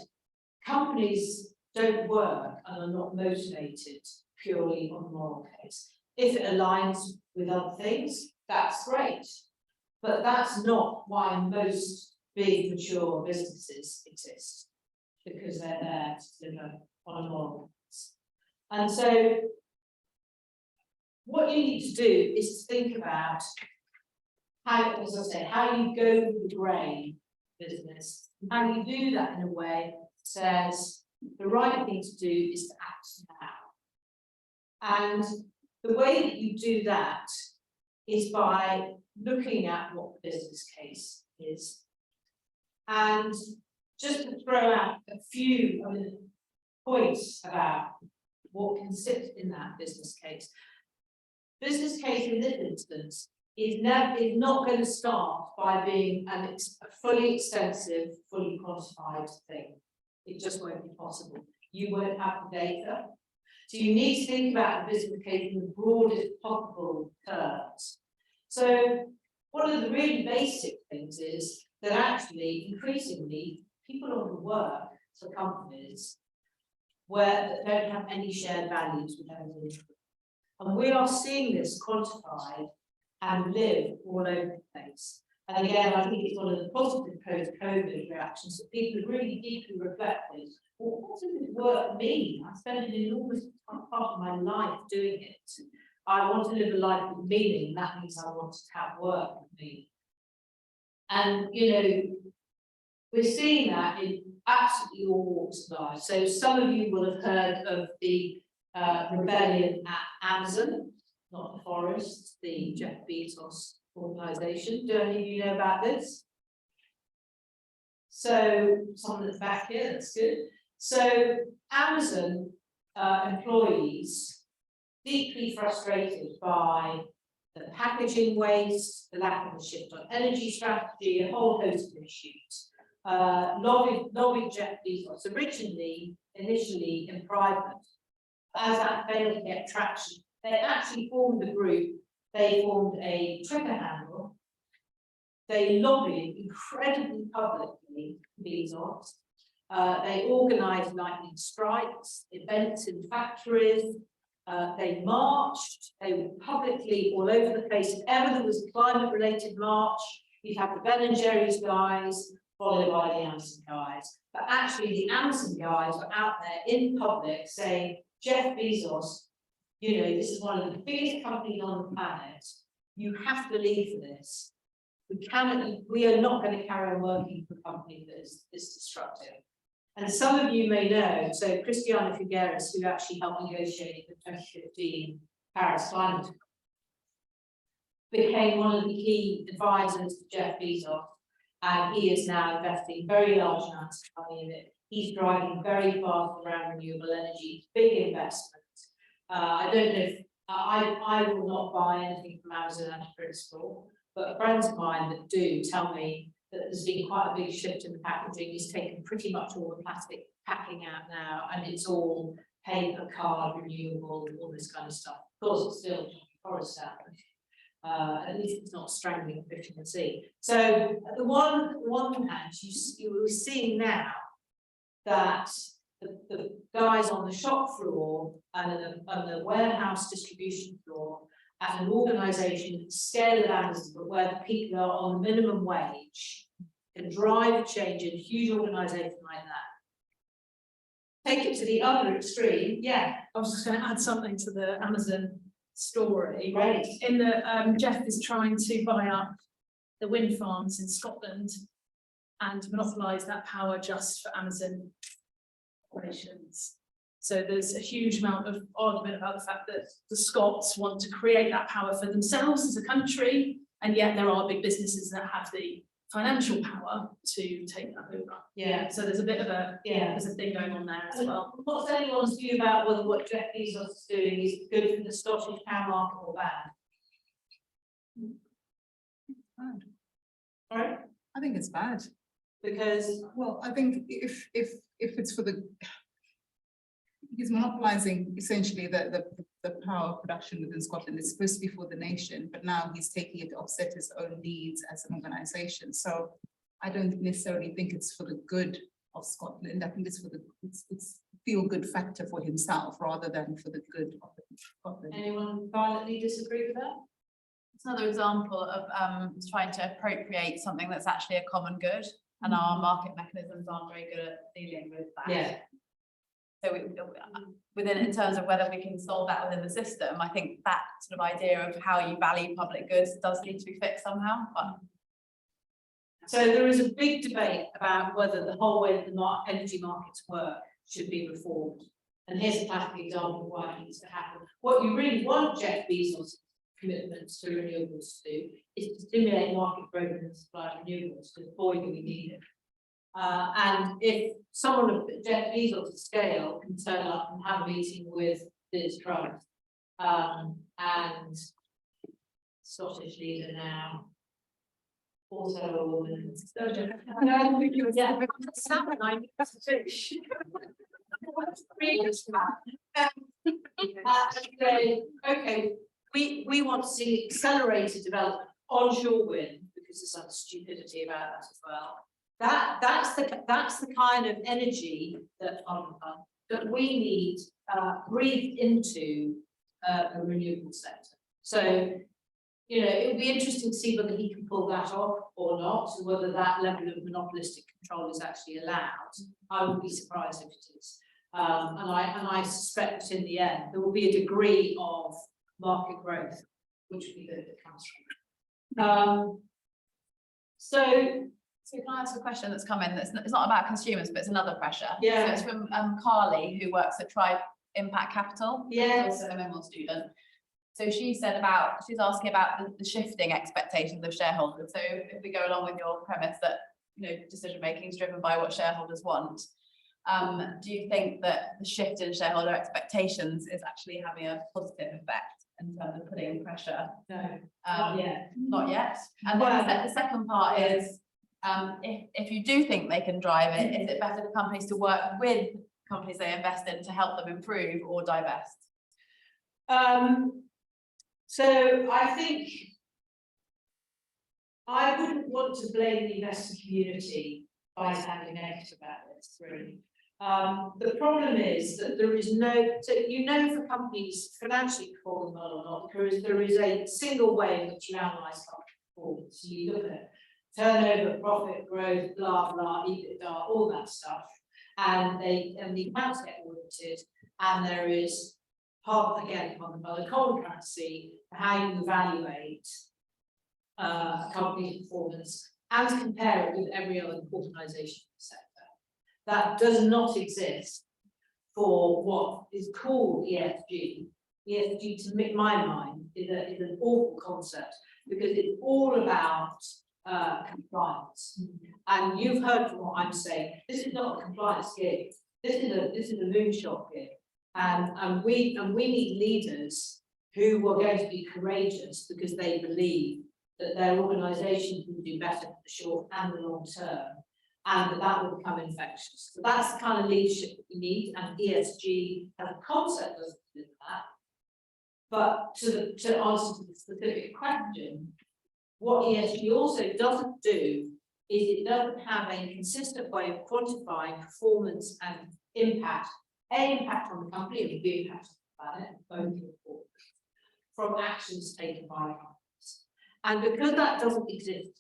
companies don't work and are not motivated purely on the moral case. If it aligns with other things, that's great. But that's not why most big, mature businesses exist, because they're there to deliver on a moral case. And so what you need to do is to think about how, as I say, how you go with the grey business, how you do that in a way that says the right thing to do is to act now. And the way that you do that is by looking at what the business case is. And just to throw out a few points about what can sit in that business case. Business case in this instance is not going to start by being a fully extensive, fully quantified thing. It just won't be possible. You won't have the data. So you need to think about the business case in the broadest possible terms. So one of the really basic things is that actually, increasingly, people want to work for companies that don't have any shared values with everyone. And we are seeing this quantified and live all over the place. And again, I think it's one of the positive post-COVID reactions that people are really deeply reflecting. Well, what does this work mean? I spend an enormous part of my life doing it. I want to live a life with meaning, and that means I want to have work with meaning. And, you know, we're seeing that in absolutely all walks of life. So some of you will have heard of the rebellion at Amazon, not the forest, the Jeff Bezos organisation. Do any of you know about this? So someone that's back here, that's good. So Amazon employees deeply frustrated by the packaging waste, the lack of a shift on energy strategy, a whole host of issues. Lobbied Jeff Bezos initially in private. As that failed to get traction, they actually formed a group. They formed a Twitter handle. They lobbied incredibly publicly Bezos. They organised lightning strikes, events in factories. They marched. They were publicly all over the place. If ever there was a climate-related march, you'd have the Ben & Jerry's guys, followed by the Amazon guys. But actually, the Amazon guys were out there in public saying, Jeff Bezos, you know, this is one of the biggest companies on the planet. You have to leave for this. We are not going to carry on working for a company that is this destructive. And some of you may know, so Christiana Figueres, who actually helped negotiate the 2015 Paris Climate Accord, became one of the key advisors to Jeff Bezos, and he is now investing very large amounts of money in it. he's driving very fast around renewable energy, big investment. I don't know if, I will not buy anything from Amazon out of principle, but friends of mine that do tell me that there's been quite a big shift in the packaging. He's taken pretty much all the plastic packing out now, and it's all paper, card, renewable, all this kind of stuff. Of course, it's still forest out. At least it's not strangling fish in the sea. So at the one hand, you were seeing now that the guys on the shop floor and the warehouse distribution floor at an organisation scale of Amazon, but where the people are on minimum wage, can drive change in a huge organisation like that. Take it to the other extreme, yeah. I was just going to add something to the Amazon story. Right. In that Jeff is trying to buy up the wind farms in Scotland and monopolise that power just for Amazon operations. So there's a huge amount of argument about the fact that the Scots want to create that power for themselves as a country, and yet there are big businesses that have the financial power to take that over. Yeah. So there's a bit of a Yeah. there's a thing going on there as well. What's anyone's view about whether what Jeff Bezos is doing is good for the Scottish power market or bad? Bad. Right? I think it's bad. Because Well, I think if it's for the, he's monopolizing essentially the power production within Scotland. It's supposed to be for the nation, but now he's taking it to offset his own needs as an organization. So I don't necessarily think it's for the good of Scotland. I think it's for the it's feel-good factor for himself rather than for the good of Scotland. anyone violently disagree with that? It's another example of trying to appropriate something that's actually a common good, and our market mechanisms aren't very good at dealing with that. Yeah. So in terms of whether we can solve that within the system, I think that sort of idea of how you value public goods does need to be fixed somehow. But So there is a big debate about whether the whole way that the energy markets work should be reformed. And here's a classic example of why it needs to happen. What you really want Jeff Bezos' commitments to renewables to do is to stimulate market growth and supply of renewables, because boy, do we need it. And if someone of Jeff Bezos' scale can turn up and have a meeting with Liz Truss, and Scottish leader now, also a woman. Okay, we want to see accelerated development onshore wind, because there's some stupidity about that as well. That's the kind of energy that we need breathed into a renewable sector. So, you know, it would be interesting to see whether he can pull that off or not, and whether that level of monopolistic control is actually allowed. I would be surprised if it is. And I suspect that in the end there will be a degree of market growth, which will be good that comes from. So can I ask a question that's come in? It's not about consumers, but it's another pressure. Yeah. So it's from Carly, who works at Tribe Impact Capital. Yes. Also a MML student. So she's asking about the shifting expectations of shareholders. So if we go along with your premise that, you know, decision making is driven by what shareholders want, do you think that the shift in shareholder expectations is actually having a positive effect in terms of putting pressure? No, not yet. Not yet. And then the second part is, if you do think they can drive it, is it better for companies to work with companies they invest in to help them improve, or divest? So I think I wouldn't want to blame the investor community by sounding negative about this, really. The problem is that there is no, so you know, for companies financially performing well or not, there is a single way in which you analyse company performance. So you look at turnover, profit, growth, blah blah, EBITDA, all that stuff, and the accounts get audited, and there is part again on the common currency for how you evaluate a company's performance and compare it with every other organisation in the sector. That does not exist for what is called ESG. ESG, to my mind, is an awful concept, because it's all about compliance. And you've heard from what I'm saying, this is not a compliance gig, this is a moonshot gig. And we need leaders who are going to be courageous because they believe that their organisation can do better for the short and the long term, and that will become infectious. So that's the kind of leadership that we need, and ESG as a concept doesn't do that. But to answer the specific question, what ESG also doesn't do is it doesn't have a consistent way of quantifying performance and impact, impact on the company and B impact on the planet, both important, from actions taken by companies. And because that doesn't exist,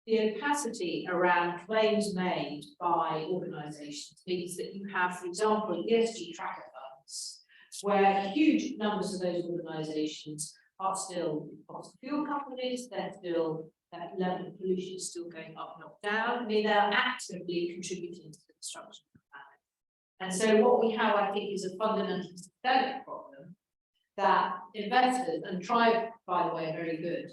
the opacity around claims made by organisations means that you have, for example, ESG tracker funds, where huge numbers of those organisations are still fossil fuel companies, they're still, that level of pollution is still going up, not down. I mean, they're actively contributing to the destruction of the planet. And so what we have, I think, is a fundamental systemic problem that investors, and Tribe, by the way, are very good,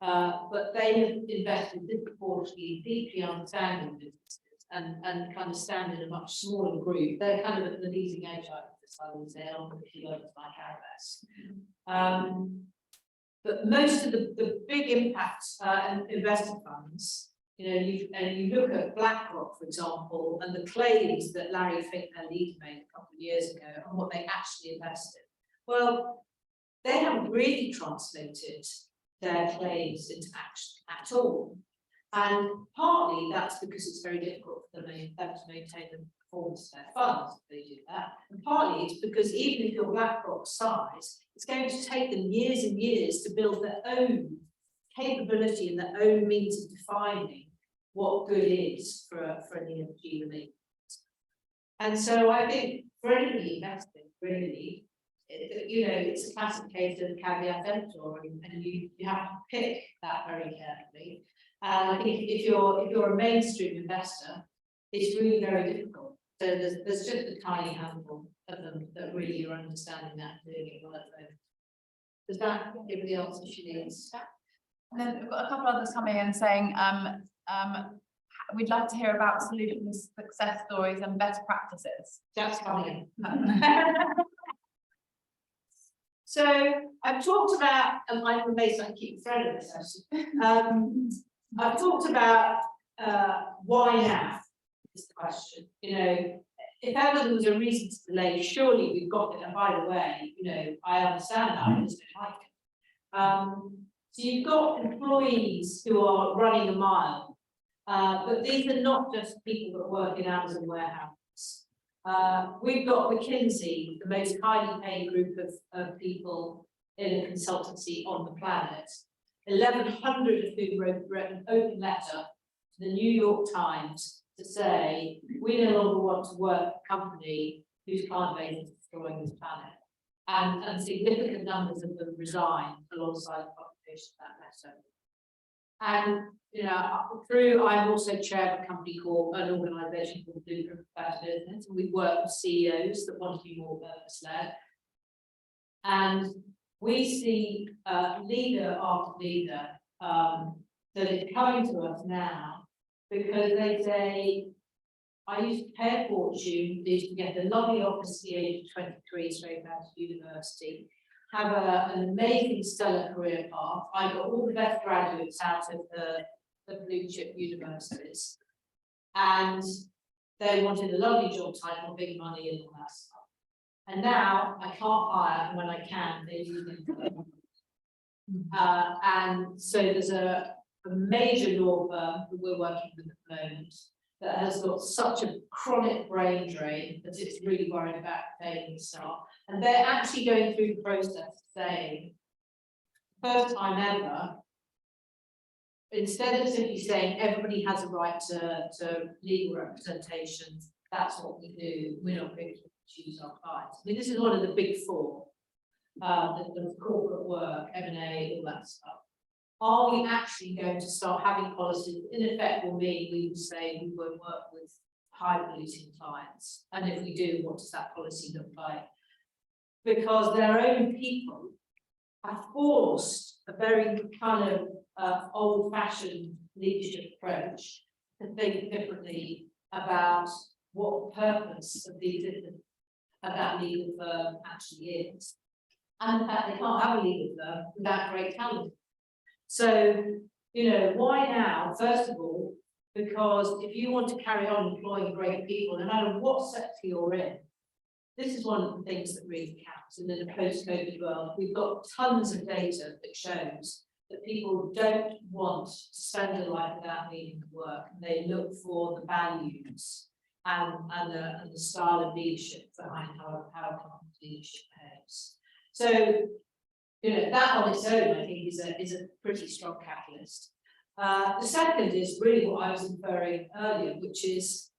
but they have invested disproportionately, deeply understanding businesses and kind of stand in a much smaller group. They're kind of at the leading edge, I would say, if you like, like Arabesque. But most of the big impacts and investor funds, you know, you look at BlackRock, for example, and the claims that Larry Fink, their leader, made a couple of years ago, and what they actually invested. Well, they haven't really translated their claims into action at all. And partly that's because it's very difficult for them to maintain the performance of their funds if they do that. And partly it's because even if you're BlackRock size, it's going to take them years and years to build their own capability and their own means of defining what good is for an ESG related. And so I think for anybody investing, really, you know, it's a classic case of caveat emptor, and you have to pick that very carefully. And I think if you're a mainstream investor, it's really very difficult. So there's just a tiny handful of them that really are understanding that and doing it well at the moment. Does that give the answer she needs? And then we've got a couple others coming in saying, we'd like to hear about solutions, success stories, and best practices. That's coming in. So I've talked about, and I'm amazed I keep thread of this actually. I've talked about why now is the question. You know, if ever there was a reason to delay, surely we've got it. And by the way, you know, I understand that. I just don't like it. So you've got employees who are running a mile, but these are not just people that work in Amazon warehouses. We've got McKinsey, the most highly paid group of people in a consultancy on the planet, 1,100 of whom wrote an open letter to the New York Times to say, we no longer want to work for a company whose client base is destroying this planet. And significant numbers of them resigned alongside the publication of that letter. And you know, I'm also chair of a company called an organisation called Blueprint for Better Business, and we work with CEOs that want to be more purpose-led. And we see leader after leader that is coming to us now because they say, I used to pay a fortune, used to get a lovely office at the age of 23 straight out of university, have an amazing stellar career path. I got all the best graduates out of the blue chip universities, and they wanted a lovely job title, big money and all that stuff. And now I can't hire, and when I can, they leave them. And so there's a major law firm that we're working with at the moment that has got such a chronic brain drain that it's really worried about failing staff. And they're actually going through the process saying, first time ever, instead of simply saying everybody has a right to legal representation, that's what we do, we're not going to choose our clients. I mean, this is one of the big four, the corporate work, M&A, all that stuff. Are we actually going to start having policies? In effect, will mean we will say we won't work with high polluting clients. And if we do, what does that policy look like? Because their own people have forced a very kind of old-fashioned leadership approach to think differently about what the purpose of that leader firm actually is. And in fact, they can't have a leader firm without great talent. So, you know, why now? First of all, because if you want to carry on employing great people, no matter what sector you're in, this is one of the things that really counts. And in a post-COVID world, we've got tons of data that shows that people don't want to spend a life without meaning work, and they look for the values and the style of leadership behind how leadership behaves. So, you know, that on its own, I think, is a pretty strong catalyst. The second is really what I was inferring earlier, which is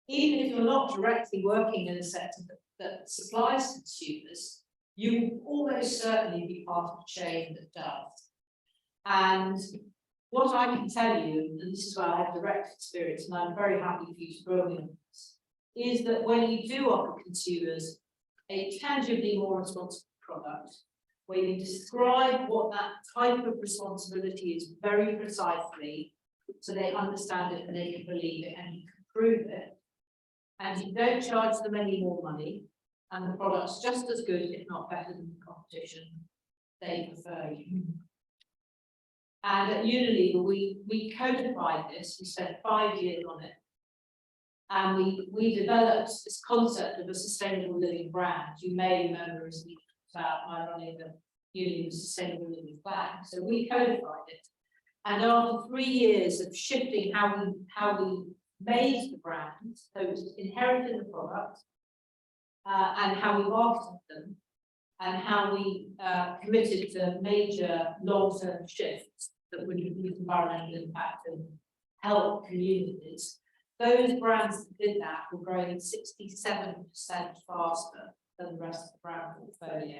even if you're not directly working in a sector that supplies consumers, you will almost certainly be part of a chain that does. And what I can tell you, and this is where I have direct experience, and I'm very happy for you to grow in this, is that when you do offer consumers a tangibly more responsible product, where you describe what that type of responsibility is very precisely, so they understand it and they can believe it and you can prove it, and you don't charge them any more money, and the product's just as good, if not better than the competition, they prefer you. And at Unilever, we codified this, we spent 5 years on it, and we developed this concept of a sustainable living brand. You may remember as we talked about my running the Unilever Sustainable Living Plan. So we codified it, and after 3 years of shifting how we made the brand, so it was inherent in the product, and how we marketed them, and how we committed to major long-term shifts that would reduce environmental impact and help communities. Those brands that did that were growing 67% faster than the rest of the brand portfolio.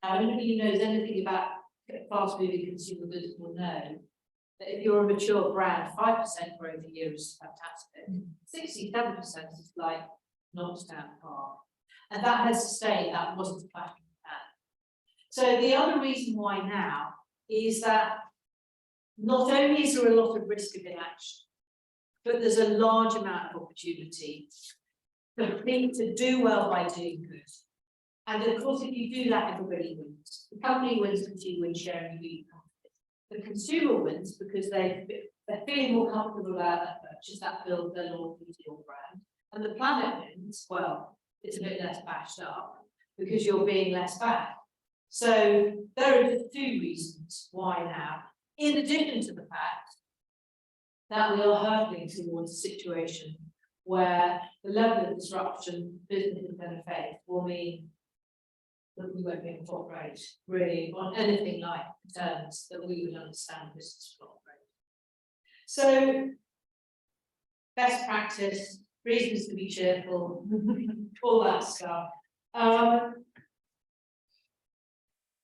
Now, anybody who knows anything about fast-moving consumer goods will know that if you're a mature brand, 5% growth a year is fantastic. 67% is like knocked down par. And that has sustained, that wasn't a plan. So the other reason why now is that not only is there a lot of risk of inaction, but there's a large amount of opportunity to do well by doing good. And of course, if you do that, everybody wins. The company wins because you win sharing the confidence. The consumer wins because they're feeling more comfortable about that purchase, that builds their loyalty to your brand. And the planet wins, well, it's a bit less bashed up because you're being less bad. So there are just 2 reasons why now, in addition to the fact that we are hurtling towards a situation where the level of disruption business is going to face will mean that we won't be able to operate really on anything like terms that we would understand business to operate. So best practice, reasons to be cheerful, all that stuff.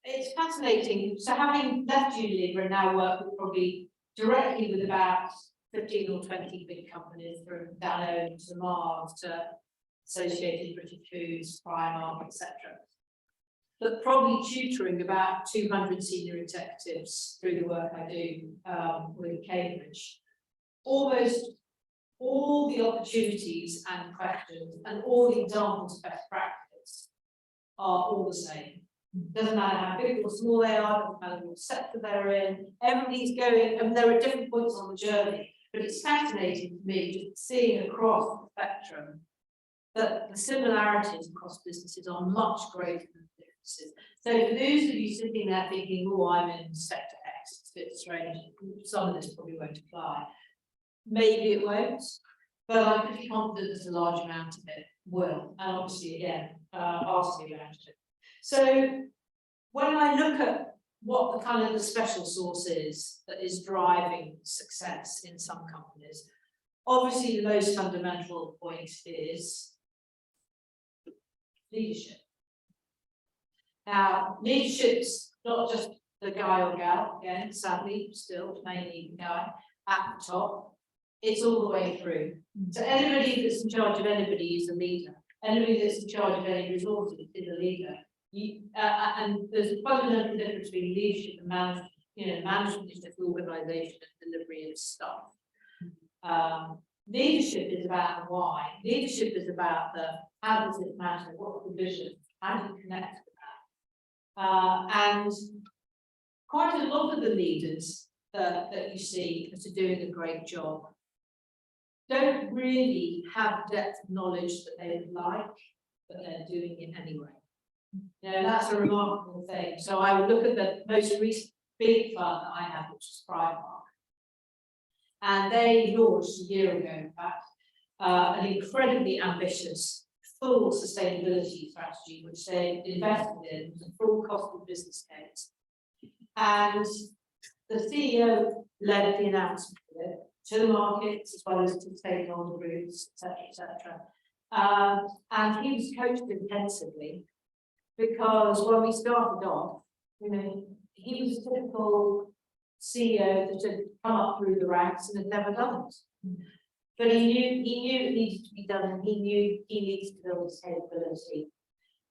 It's fascinating. So having left Unilever and now work with probably directly with about 15 or 20 big companies, from Danone to Mars to Associated British Foods, Primark, etc. But probably tutoring about 200 senior executives through the work I do with Cambridge. Almost all the opportunities and questions and all the examples of best practice are all the same. Doesn't matter how big or small they are, doesn't matter what sector they're in, everybody's going, and there are different points on the journey, but it's fascinating to me just seeing across the spectrum that the similarities across businesses are much greater than the differences. So for those of you sitting there thinking, oh, I'm in sector X, it's a bit strange, some of this probably won't apply. Maybe it won't, but I'm pretty confident that a large amount of it will, and obviously again, ask me about it. So when I look at what the kind of the special sauce is that is driving success in some companies, obviously the most fundamental point is leadership. Now, leadership's not just the guy or gal, again, sadly, still mainly the guy at the top. It's all the way through. So anybody that's in charge of anybody is a leader. Anybody that's in charge of any resources is a leader. And there's a fundamental difference between leadership and management. management is just organisation and delivery of stuff. Leadership is about the why. Leadership is about the how does it matter, what's the vision, how do you connect with that? And quite a lot of the leaders that you see that are doing a great job don't really have depth of knowledge that they would like, but they're doing it anyway. That's a remarkable thing. So I would look at the most recent big fund that I have, which is Primark. And they launched a year ago, in fact, an incredibly ambitious full sustainability strategy, which they invested in, the full cost of business case. And the CEO led the announcement of it to the markets as well as to stakeholder groups, etc. And he was coached intensively because when we started off, he was a typical CEO that had come up through the ranks and had never done it. But he knew it needed to be done, and he knew he needed to build his capability.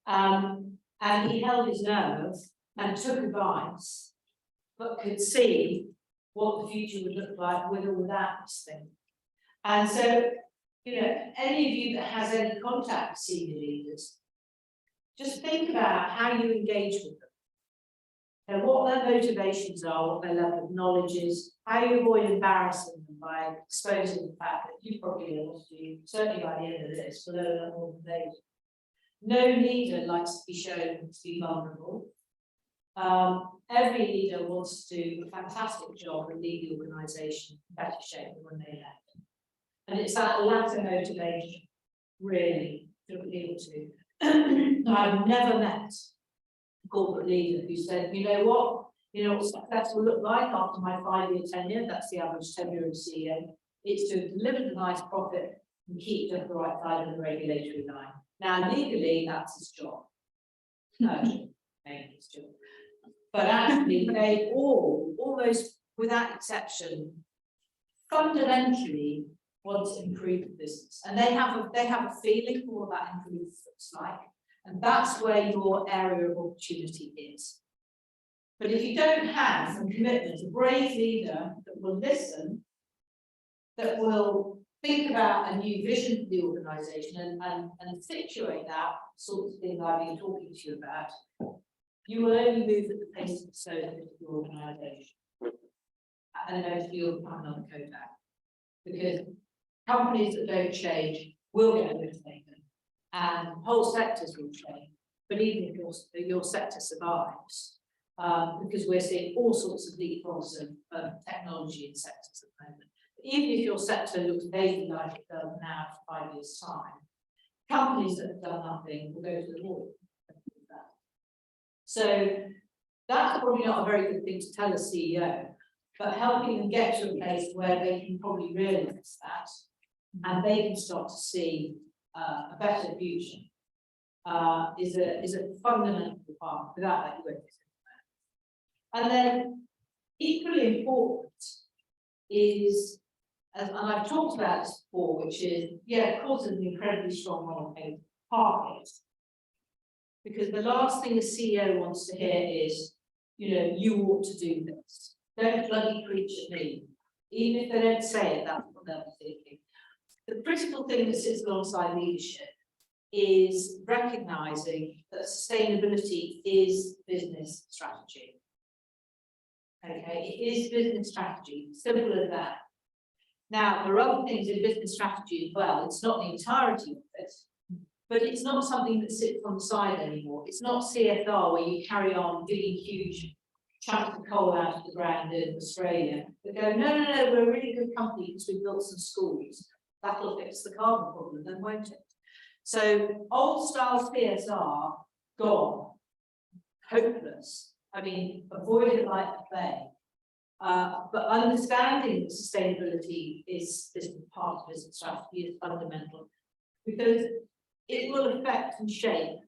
And he held his nerve and took advice, but could see what the future would look like with or without this thing. And so, any of you that has any contact with senior leaders, just think about how you engage with them. And what their motivations are, what their level of knowledge is, how you avoid embarrassing them by exposing the fact that you probably know what to do, certainly by the end of this, below that organization. No leader likes to be shown to be vulnerable. Every leader wants to do a fantastic job and leave the organisation in better shape than when they left. And it's that latter motivation, really, to appeal to. I've never met a corporate leader who said, you know what success will look like after my 5-year tenure, that's the average tenure of CEO, it's to deliver the nice profit and keep just the right side of the regulatory line. Now, legally, that's his job. No, his job. But actually, they all, almost without exception, fundamentally want to improve the business. And they have a feeling for what that improvement looks like. And that's where your area of opportunity is. But if you don't have some commitment, a brave leader that will listen, that will think about a new vision for the organisation and situate that sort of thing I've been talking to you about, you will only move at the pace of the slow of your organisation. And eventually you'll become another Kodak. Because companies that don't change will get overtaken, and whole sectors will change. But even if your sector survives, because we're seeing all sorts of leapfrogs of technology in sectors at the moment. Even if your sector looks vaguely like it does now for 5 years' time, companies that have done nothing will go to the wall. So that's probably not a very good thing to tell a CEO, but helping them get to a place where they can probably realise that, and they can start to see a better future is a fundamental part. Without that, you won't get it. And then equally important is, and I've talked about this before, which is, of course, there's an incredibly strong moral target. Because the last thing a CEO wants to hear is, you ought to do this. Don't bloody preach at me. Even if they don't say it, that's what they're thinking. The critical thing that sits alongside leadership is recognising that sustainability is business strategy. Okay, it is business strategy, simple as that. Now, there are other things in business strategy as well. It's not the entirety of it, but it's not something that sits on the side anymore. It's not CSR where you carry on digging huge chunks of coal out of the ground in Australia, but go, no, we're a really good company because we built some schools. That'll fix the carbon problem, then won't it? So old style CSR, gone, hopeless. I mean, avoid it like the plague. But understanding that sustainability is part of business strategy is fundamental, because it will affect and shape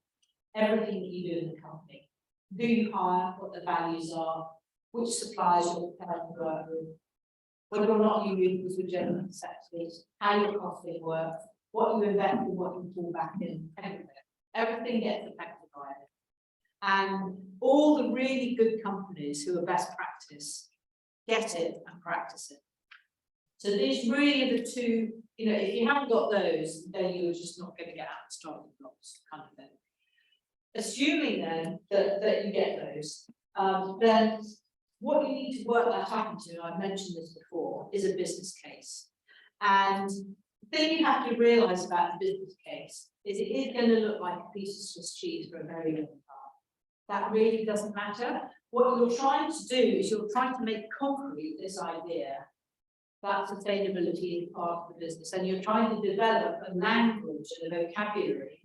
everything that you do in the company. Who you hire, what the values are, which suppliers you're prepared to work with, whether or not you use legitimate sectors, how your costing works, what you invest in, what you pull back in, everything gets affected by it. And all the really good companies who are best practice get it and practice it. So these really are the two, you know, if you haven't got those, then you're just not going to get out of starting blocks kind of thing. Assuming then that you get those, then what you need to work that up into, I've mentioned this before, is a business case. And the thing you have to realise about the business case is it is going to look like a piece of Swiss cheese for a very long time. That really doesn't matter. What you're trying to do is you're trying to make concrete this idea that sustainability is part of the business, and you're trying to develop a language and a vocabulary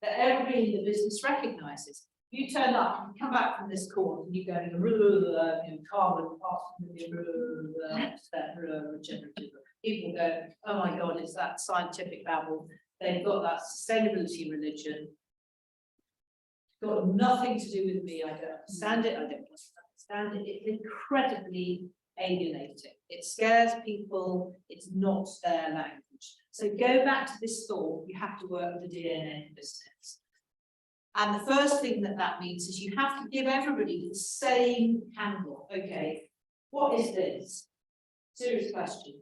that everybody in the business recognises. You turn up, you come back from this course, and you go, carbon, regenerative. People go, oh my God, it's that scientific babble. They've got that sustainability religion. It's got nothing to do with me. I don't understand it. I don't understand it. It's incredibly alienating. It scares people. It's not their language. So go back to this thought. You have to work with the DNA of business. And the first thing that means is you have to give everybody the same handle. Okay, what is this? Serious question.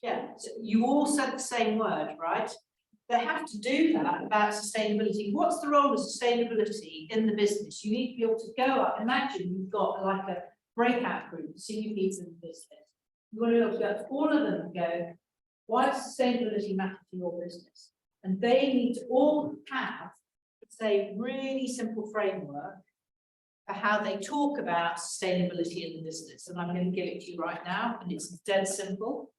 Yeah, so you all said the same word, right? They have to do that about sustainability. What's the role of sustainability in the business? You need to be able to go up. Imagine you've got like a breakout group, senior people in the business. You want to be able to go to all of them and go, why does sustainability matter to your business? And they need to all have, say, really simple framework for how they talk about sustainability in the business. And I'm going to give it to you right now, and it's dead simple.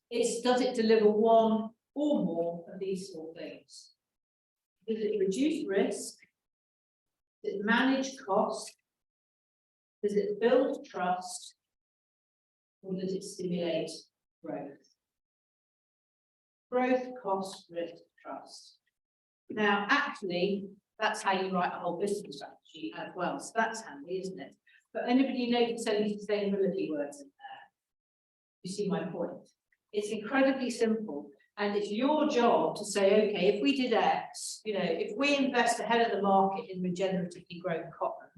It's, does it deliver one or more of these four things? Does it reduce risk? Does it manage cost? Does it build trust? Or does it stimulate growth? Growth, cost, risk, trust. Now, actually, that's how you write a whole business strategy as well. So that's handy, isn't it? But anybody notice any sustainability words in there? You see my point? It's incredibly simple. And it's your job to say, okay, if we did X, you know, if we invest ahead of the market in regeneratively grown cotton,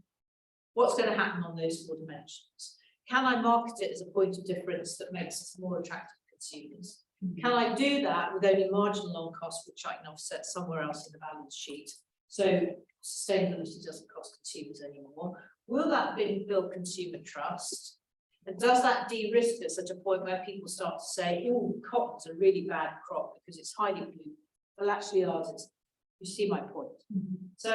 what's going to happen on those four dimensions? Can I market it as a point of difference that makes us more attractive to consumers? Can I do that with only marginal on cost, which I can offset somewhere else in the balance sheet? So sustainability doesn't cost consumers anymore. Will that build consumer trust? And does that de-risk us at a point where people start to say, oh, cotton's a really bad crop because it's highly polluted? Well, actually ours is. You see my point? So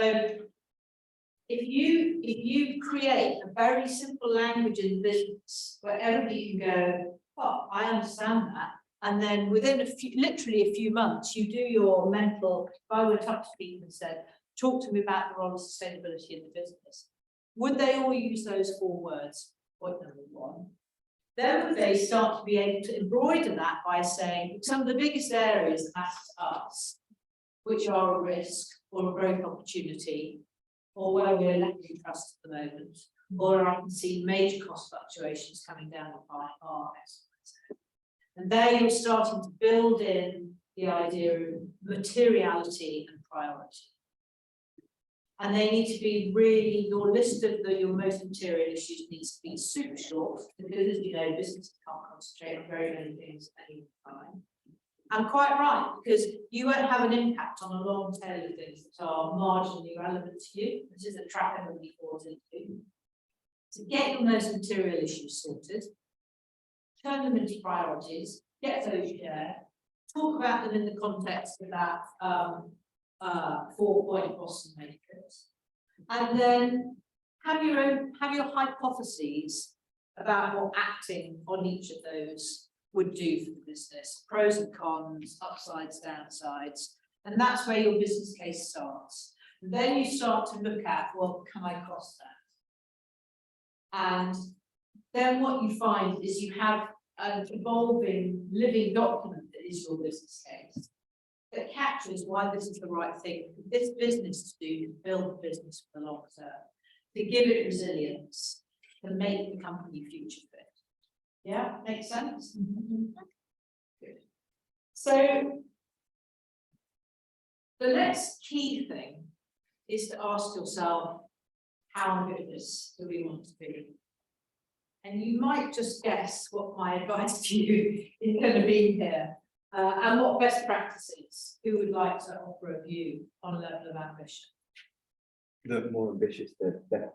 if you create a very simple language in business where everybody can go, oh, I understand that. And then within literally a few months, you do your mental, if I went up to people and said, talk to me about the role of sustainability in the business. Would they all use those four words? Point number one. Then would they start to be able to embroider that by saying some of the biggest areas that matter to us, which are a risk or a growth opportunity, or where we're lacking trust at the moment, or I can see major cost fluctuations coming down by our estimates. And there you're starting to build in the idea of materiality and priority. And they need to be really, your list of your most material issues needs to be super short, because as you know, businesses can't concentrate on very many things at any time. And quite right, because you won't have an impact on a long tail of things that are marginally relevant to you. This is a trap everybody falls into. So get your most material issues sorted, turn them into priorities, get those shared, talk about them in the context of that 4-point Boston matrix, and then have your hypotheses about what acting on each of those would do for the business, pros and cons, upsides, downsides, and that's where your business case starts. And then you start to look at, well, can I cost that? And then what you find is you have an evolving living document that is your business case that captures why this is the right thing for this business to do, to build the business for the long term, to give it resilience, to make the company future fit. Yeah, makes sense? Good. So the next key thing is to ask yourself, how ambitious do we want to be? And you might just guess what my advice to you is going to be here, and what best practices, who would like to offer a view on a level of ambition? The more ambitious, the better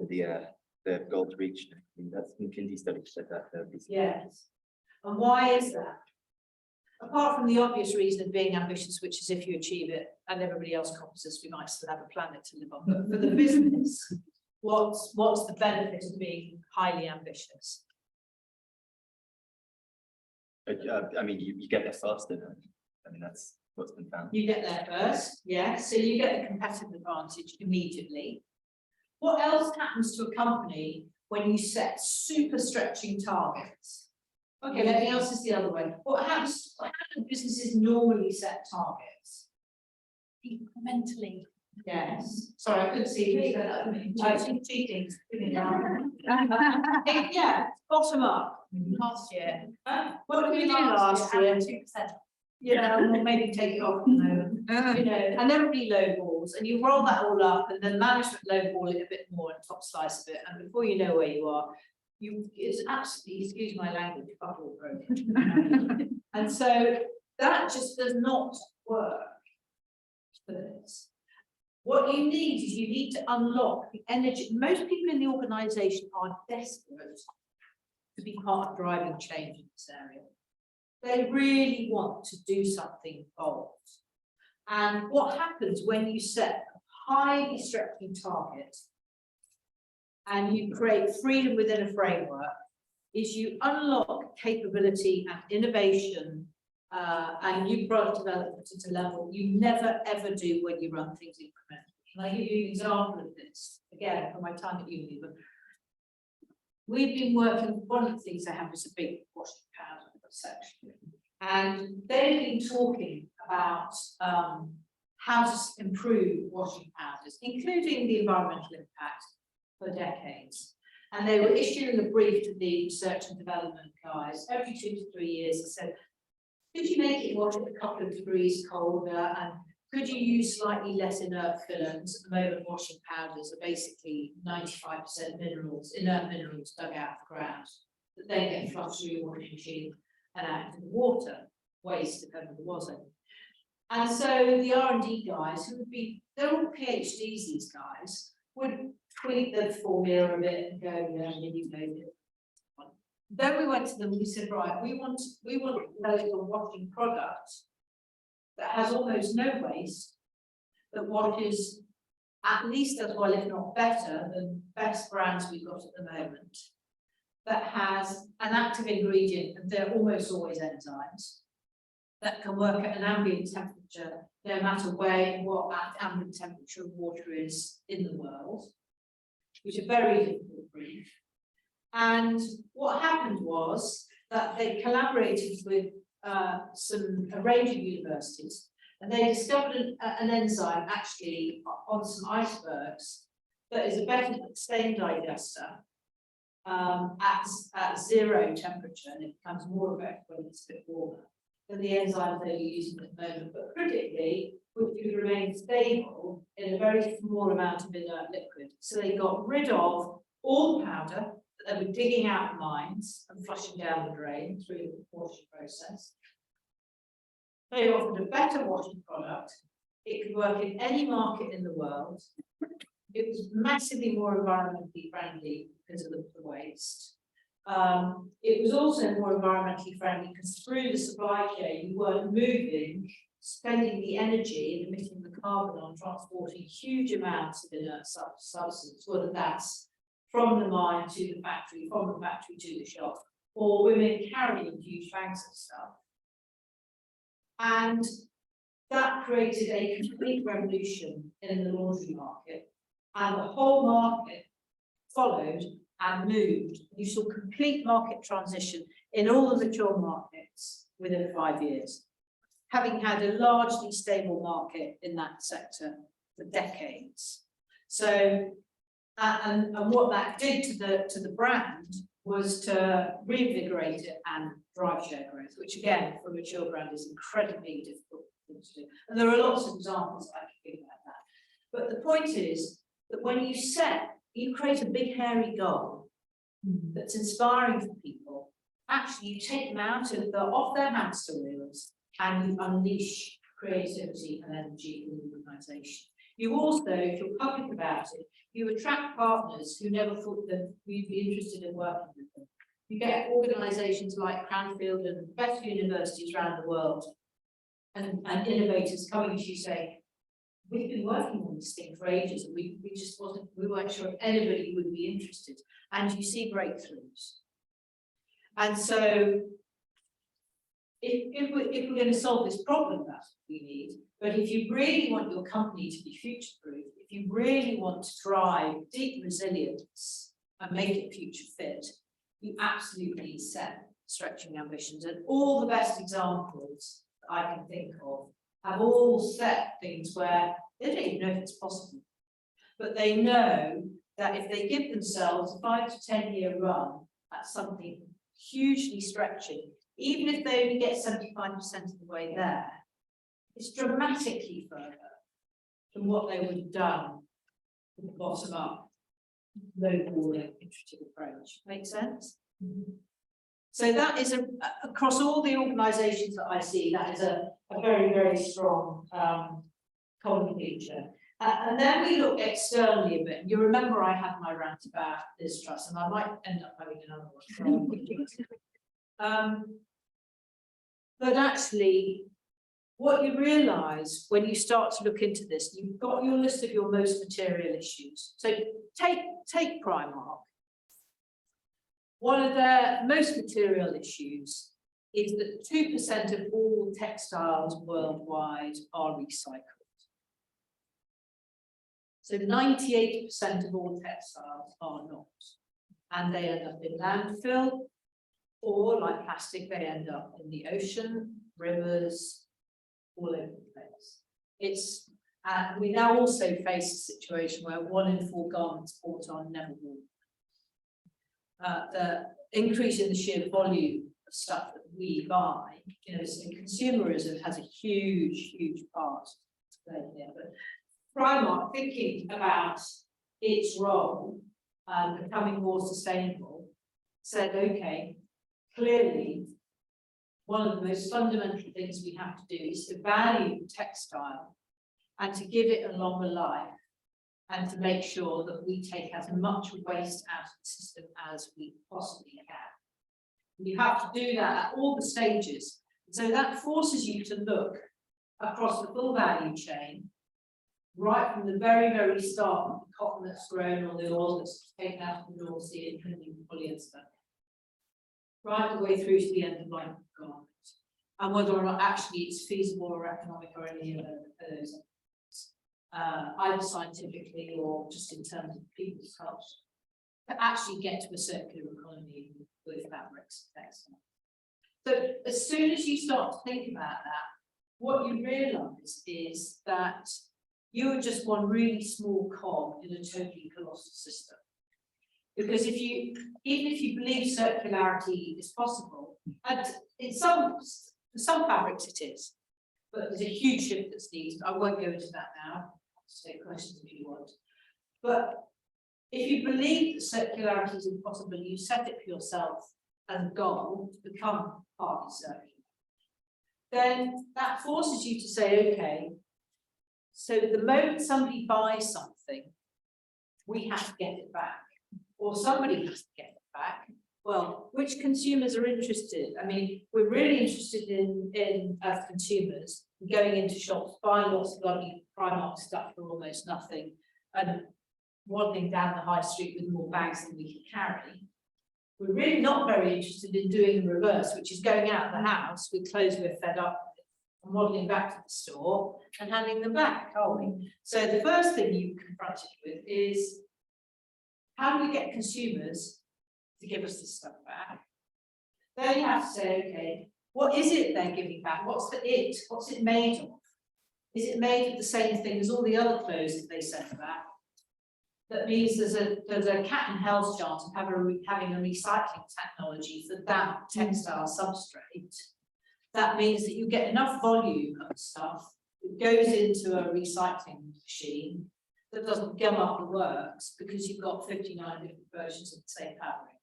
the goals reached. I mean, that's McKinsey study said that. Recently. Yes. And why is that? Apart from the obvious reason of being ambitious, which is if you achieve it and everybody else copies us, we might still have a planet to live on. But for the business, what's the benefit of being highly ambitious? I mean, you get there faster. Don't you? I mean, that's what's been found. You get there first, yeah, so you get the competitive advantage immediately. What else happens to a company when you set super stretching targets? Okay, let me ask this the other way. How do businesses normally set targets? Incrementally. Yes. Sorry, I couldn't see you said that. I think cheating. Yeah, bottom up. Last year. What did we do last year? 2%. Yeah, well, maybe take it off, you know, and everybody lowballs, and you roll that all up, and then management lowball it a bit more and top slice a bit, and before you know where you are, it's absolutely, excuse my language, bubble broken. And so that just does not work for this. What you need is you need to unlock the energy. Most people in the organisation are desperate to be part of driving change in this area. They really want to do something bold. And what happens when you set a highly stretching target and you create freedom within a framework is you unlock capability and innovation and new product development at a level you never ever do when you run things incrementally. And I give you an example of this, again, from my time at Unilever. We've been working, one of the things I have is a big washing powder section. And they've been talking about how to improve washing powders, including the environmental impact, for decades. And they were issuing a brief to the research and development guys every 2 to 3 years and said, could you make it wash a couple of degrees colder, and could you use slightly less inert fillers? At the moment, washing powders are basically 95% minerals, inert minerals dug out of the ground, that then get flushed through your washing machine and out into the water, waste if ever there was any. And so the R&D guys, who would be, they're all PhDs, these guys, would tweak the formula a bit and go, yeah, you know. Then we went to them and we said, right, we want to develop a washing product that has almost no waste, that washes at least as well, if not better, than best brands we've got at the moment, that has an active ingredient, and they're almost always enzymes, that can work at an ambient temperature, no matter what that ambient temperature of water is in the world, which is a very difficult brief. And what happened was that they collaborated with a range of universities, and they discovered an enzyme actually on some icebergs that is a better stain digester at 0 temperature, and it becomes more effective when it's a bit warmer than the enzymes they're using at the moment, but critically, which would remain stable in a very small amount of inert liquid. So they got rid of all the powder that they were digging out of mines and flushing down the drain through the washing process. They offered a better washing product. It could work in any market in the world. It was massively more environmentally friendly because of the waste. It was also more environmentally friendly because through the supply chain, you weren't moving, spending the energy and emitting the carbon on transporting huge amounts of inert substance, whether that's from the mine to the factory, from the factory to the shop, or women carrying huge bags of stuff. And that created a complete revolution in the laundry market, and the whole market followed and moved. You saw complete market transition in all the mature markets within 5 years, having had a largely stable market in that sector for decades. So, and what that did to the brand was to reinvigorate it and drive share growth, which again, for a mature brand is incredibly difficult to do. And there are lots of examples I can give like that. But the point is that when you create a big hairy goal that's inspiring for people, actually you take them off their hamster wheels and you unleash creativity and energy in the organisation. You also, if you're public about it, you attract partners who never thought that you'd be interested in working with them. You get organisations like Cranfield and best universities around the world and innovators coming to you saying, we've been working on this thing for ages and we weren't sure if anybody would be interested. And you see breakthroughs. And so if we're going to solve this problem, that's what we need. But if you really want your company to be future-proof, if you really want to drive deep resilience and make it future fit, you absolutely need to set stretching ambitions. And all the best examples that I can think of have all set things where they don't even know if it's possible. But they know that if they give themselves a 5 to 10 year run at something hugely stretching, even if they only get 75% of the way there, it's dramatically further than what they would have done with the bottom up, low-balling, iterative approach. Make sense? So that is across all the organisations that I see, that is a very, very strong common feature. And then we look externally a bit. You remember I had my rant about Liz Truss, and I might end up having another one. But actually, what you realise when you start to look into this, you've got your list of your most material issues. So take Primark. One of their most material issues is that 2% of all textiles worldwide are recycled. So 98% of all textiles are not. And they end up in landfill, or like plastic, they end up in the ocean, rivers, all over the place. We now also face a situation where 1 in 4 garments bought are never worn. The increase in the sheer volume of stuff that we buy, so consumerism has a huge part to play here. But Primark, thinking about its role and becoming more sustainable, said, okay, clearly, one of the most fundamental things we have to do is to value textile and to give it a longer life and to make sure that we take as much waste out of the system as we possibly can. You have to do that at all the stages. So that forces you to look across the full value chain, right from the very, very start of the cotton that's grown or the oil that's taken out of the North Sea and turned into polyester, right the way through to the end of life of the garment, and whether or not actually it's feasible or economic or any of those, either scientifically or just in terms of people's health, to actually get to a circular economy with fabrics and textiles. So as soon as you start to think about that, what you realise is that you're just one really small cog in a totally colossal system. Because even if you believe circularity is possible, and in some fabrics it is, but there's a huge shift that's needed. I won't go into that now. Take questions if you want. But if you believe that circularity is impossible, you set it for yourself as a goal to become partly circular, then that forces you to say, okay, so the moment somebody buys something, we have to get it back, or somebody has to get it back. Well, which consumers are interested? I mean, we're really interested in as consumers going into shops, buying lots of bloody Primark stuff for almost nothing, and waddling down the high street with more bags than we can carry. We're really not very interested in doing the reverse, which is going out of the house with clothes we're fed up with and waddling back to the store and handing them back, are we? So the first thing you confront it with is, how do we get consumers to give us this stuff back? Then you have to say, okay, what is it they're giving back? What's it made of? Is it made of the same thing as all the other clothes that they send back? That means there's a cat and hell's chance of having a recycling technology for that textile substrate. That means that you get enough volume of stuff that goes into a recycling machine that doesn't gum up the works because you've got 59 different versions of the same fabric.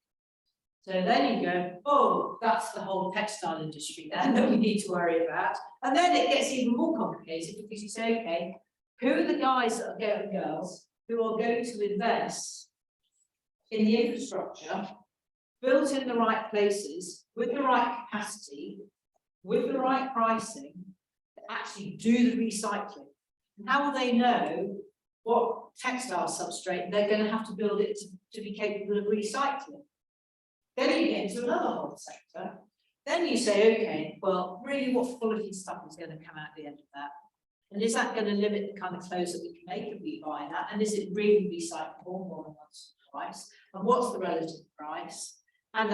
So then you go, oh, that's the whole textile industry then that we need to worry about. And then it gets even more complicated because you say, okay, who are the guys that are going, girls, who are going to invest in the infrastructure, built in the right places, with the right capacity, with the right pricing, to actually do the recycling? And how will they know what textile substrate they're going to have to build it to be capable of recycling? Then you get into another whole sector. Then you say, okay, well, really what quality stuff is going to come out at the end of that? And is that going to limit the kind of clothes that we can make if we buy that? And is it really recyclable more than once or twice? And what's the relative price? And.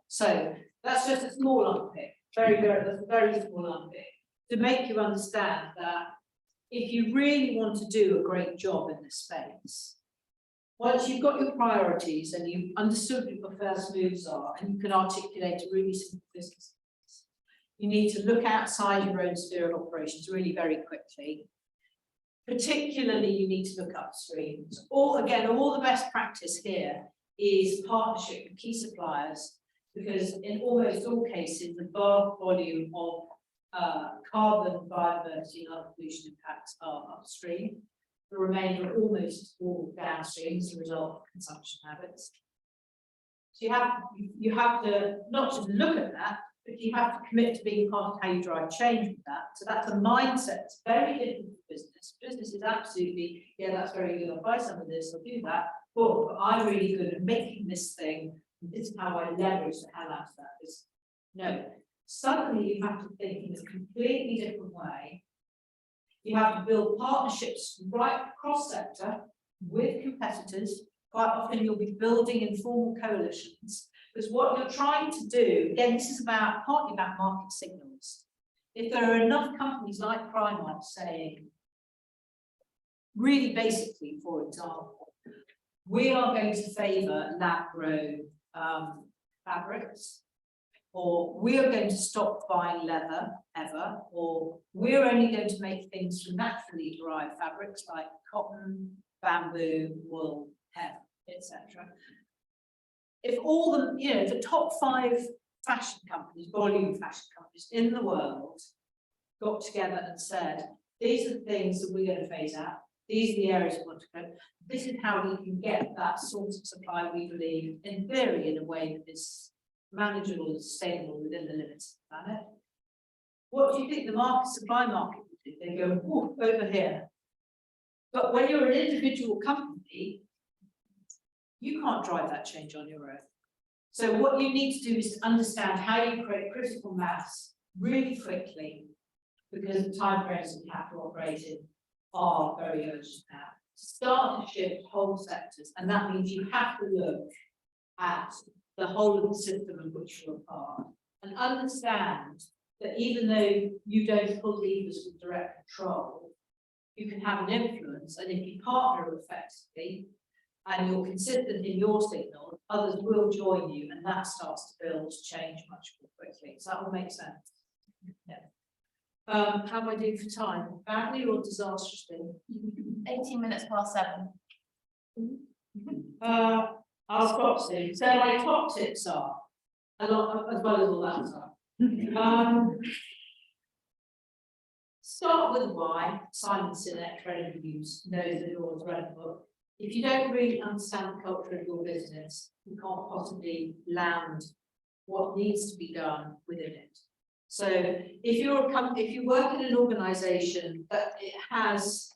So that's just a small unpick, that's a very small unpick, to make you understand that if you really want to do a great job in this space, once you've got your priorities and you've understood what your first moves are and you can articulate a really simple business, you need to look outside your own sphere of operations really very quickly. Particularly, you need to look upstream. So all the best practice here is partnership with key suppliers, because in almost all cases, the vast volume of carbon, biodiversity and other pollution impacts are upstream. The remainder are almost all downstream as a result of consumption habits. So you have to not just look at that, but you have to commit to being part of how you drive change with that. So that's a mindset. It's very different from business. Business is absolutely, yeah, that's very good. I'll buy some of this, I'll do that. But I'm really good at making this thing. This is how I leverage the hell out of that. No, suddenly you have to think in a completely different way. You have to build partnerships right across sector with competitors. Quite often you'll be building informal coalitions, because what you're trying to do, again, this is partly about market signals. If there are enough companies like Primark saying, really basically, for example, we are going to favour lab-grown fabrics, or we are going to stop buying leather ever, or we're only going to make things from naturally derived fabrics like cotton, bamboo, wool, hemp, etc. If all the top 5 fashion companies, volume fashion companies in the world got together and said, these are the things that we're going to phase out, these are the areas we want to go, this is how we can get that sort of supply, we believe, in theory, in a way that is manageable and sustainable within the limits of the planet. What do you think the supply market would do? They go, oh, over here. But when you're an individual company, you can't drive that change on your own. So what you need to do is to understand how you create critical mass really quickly, because the timeframes that we have to operate in are very urgent now. Start to shift whole sectors, and that means you have to look at the whole of the system of which you're a part, and understand that even though you don't pull levers with direct control, you can have an influence, and if you partner effectively and you're consistent in your signal, others will join you, and that starts to build change much more quickly. So that will make sense. Yeah. How am I doing for time? Badly or disastrously? 18 minutes past 7. I'll stop soon. So my top tips are, a lot as well as all that stuff. Start with why. Simon Sinek, Credit Reviews, knows the doors read the book. If you don't really understand the culture of your business, you can't possibly land what needs to be done within it. So if you work in an organisation that it has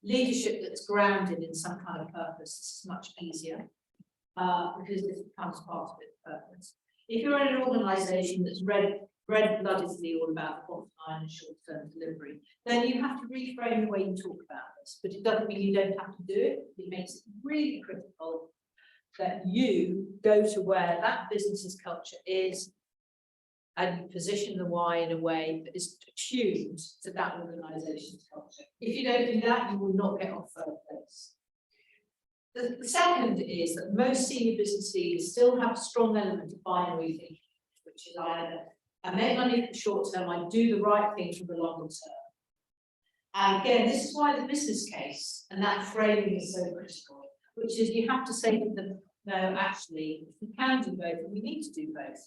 leadership that's grounded in some kind of purpose, this is much easier because this becomes part of its purpose. If you're in an organisation that's red-bloodedly all about the bottom line and short-term delivery, then you have to reframe the way you talk about this. But it doesn't mean you don't have to do it. It makes it really critical that you go to where that business's culture is, and you position the why in a way that is attuned to that organisation's culture. If you don't do that, you will not get off third place. The second is that most senior business leaders still have a strong element of binary thinking, which is either I make money for the short term, I do the right thing for the longer term. And again, this is why the business case and that framing is so critical, which is you have to say to them, no, actually, we can do both and we need to do both.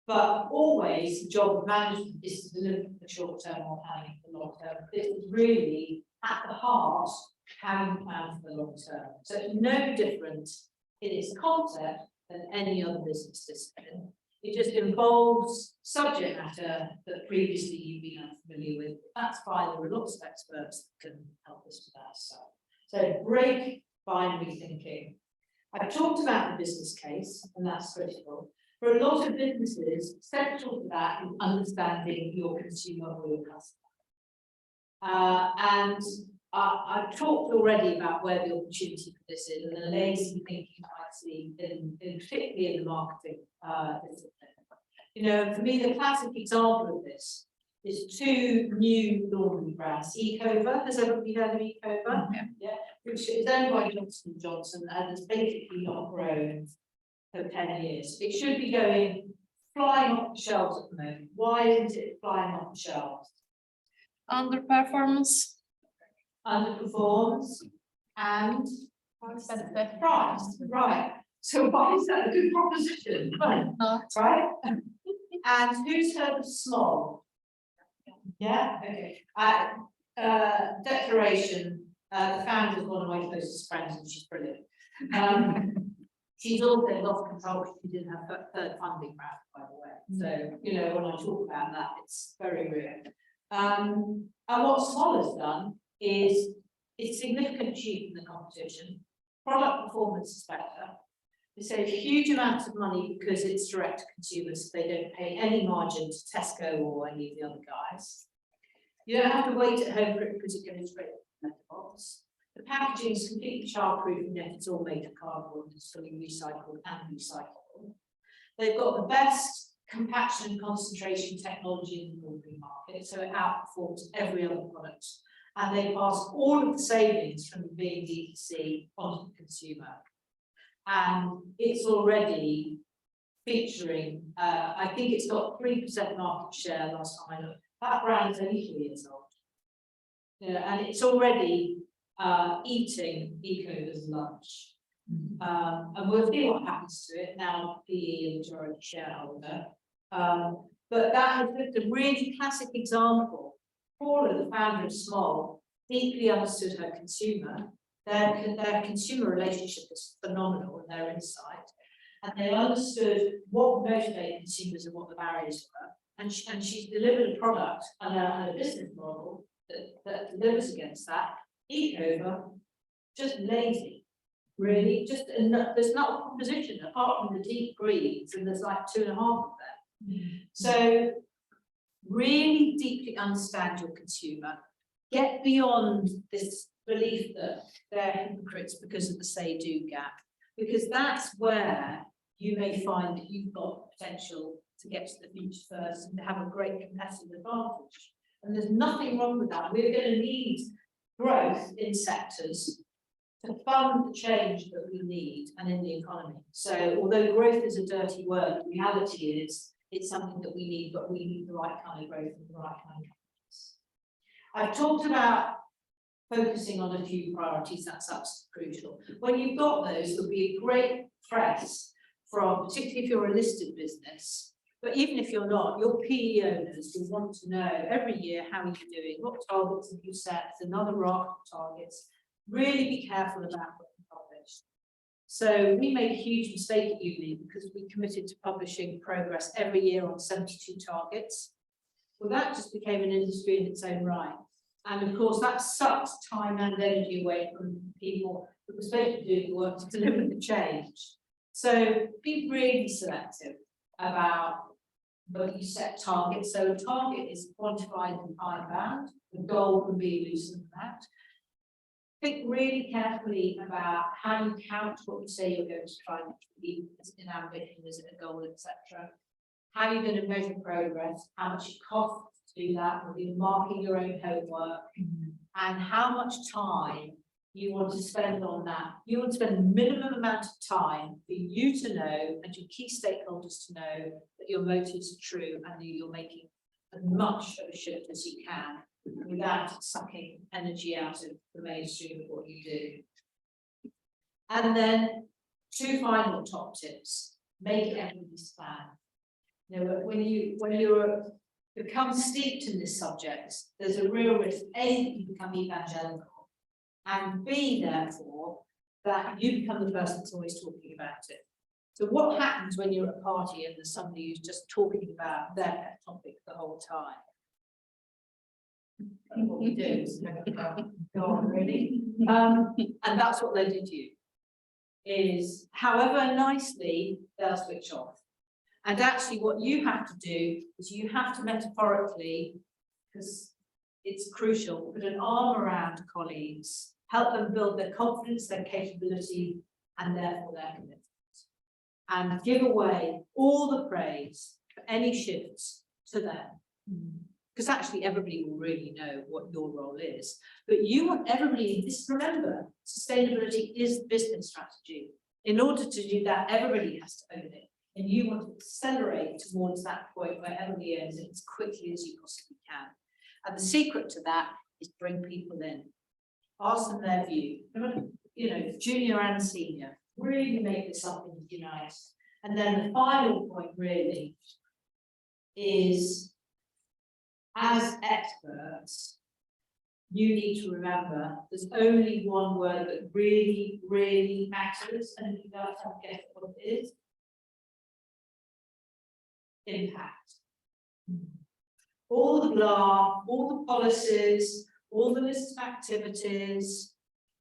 But always the job of management is to deliver the short term or planning for the long term. This is really at the heart how you plan for the long term. So it's no different in its concept than any other business discipline. It just involves subject matter that previously you've been unfamiliar with. That's fine, there are lots of experts that can help us with that stuff. So break binary thinking. I've talked about the business case, and that's critical. For a lot of businesses, central to that is understanding your consumer or your customer. And I've talked already about where the opportunity for this is, and the lazy thinking I see in particularly in the marketing discipline. You know, for me, the classic example of this is two new laundry brands. Ecover, has everybody heard of Ecover? Yeah. Which is owned by Johnson & Johnson and has basically not grown for 10 years. It should be going flying off the shelves at the moment. Why isn't it flying off the shelves? Underperformance. Underperforms and price, right? So why is that a good proposition? Right? And who's heard of Small? Yeah, okay. Declaration, the founder is one of my closest friends and she's brilliant. She's also lost control, she didn't have third funding round, by the way. So, you know, when I talk about that, it's very real. And what Small has done is it's significantly cheaper than the competition. Product performance is better. They save huge amounts of money because it's direct to consumers. So they don't pay any margin to Tesco or any of the other guys. You don't have to wait at home for it because it goes straight to the letterbox. The packaging is completely childproof and yet it's all made of cardboard and it's fully recycled and recyclable. They've got the best compaction and concentration technology in the laundry market, so it outperforms every other product. And they pass all of the savings from being D2C onto the consumer. And it's already featuring, I think it's got 3% market share last time I looked. That brand is only 3 years old. And it's already eating Ecover's lunch. And we'll see what happens to it now, PE majority shareholder. But that is a really classic example. Paula, the founder of Small, deeply understood her consumer. Their consumer relationship is phenomenal in their insight. And they understood what motivated consumers and what the barriers were. And she's delivered a product and a business model that delivers against that. Ecover, just lazy, really. Just there's not a proposition apart from the deep breeds, and there's like 2.5 of them. So really deeply understand your consumer. Get beyond this belief that they're hypocrites because of the say-do gap, because that's where you may find that you've got potential to get to the future first and to have a great competitive advantage. And there's nothing wrong with that. We're going to need growth in sectors to fund the change that we need and in the economy. So although growth is a dirty word, the reality is it's something that we need, but we need the right kind of growth and the right kind of companies. I've talked about focusing on a few priorities, that's absolutely crucial. When you've got those, there'll be a great press from, particularly if you're a listed business, but even if you're not, your PE owners will want to know every year how you're doing, what targets have you set, there's another raft of targets. Really be careful about what you publish. So we made a huge mistake at uni because we committed to publishing progress every year on 72 targets. Well, that just became an industry in its own right. And of course, that sucked time and energy away from people that were supposed to do the work to deliver the change. So be really selective about when you set targets. So a target is quantified and time-bound. The goal can be looser than that. Think really carefully about how you count what you say you're going to try and achieve. Is it an ambition? Is it a goal, etc.? How are you going to measure progress? How much it costs to do that? Will you marking your own homework? And how much time you want to spend on that? You want to spend the minimum amount of time for you to know and your key stakeholders to know that your motives are true and that you're making as much of a shift as you can without sucking energy out of the mainstream of what you do. And then 2 final top tips: make everybody's plan. You know, when you become steeped in this subject, there's a real risk, A, that you become evangelical, and B, therefore, that you become the person that's always talking about it. So what happens when you're at a party and there's somebody who's just talking about their pet topic the whole time? That's what we do. Go on, really? And that's what they did to you, is however nicely they'll switch off. And actually what you have to do is you have to metaphorically, because it's crucial, put an arm around colleagues, help them build their confidence, their capability, and therefore their commitment. And give away all the praise for any shifts to them. Because actually everybody will really know what your role is. But you want everybody, remember, sustainability is business strategy. In order to do that, everybody has to own it. And you want to accelerate towards that point where everybody owns it as quickly as you possibly can. And the secret to that is bring people in. Ask them their view. You know, junior and senior. Really make this up and unite. And then the final point really is, as experts, you need to remember there's only one word that really, really matters, and if you guys have to guess what it is, impact. All the blah, all the policies, all the list of activities,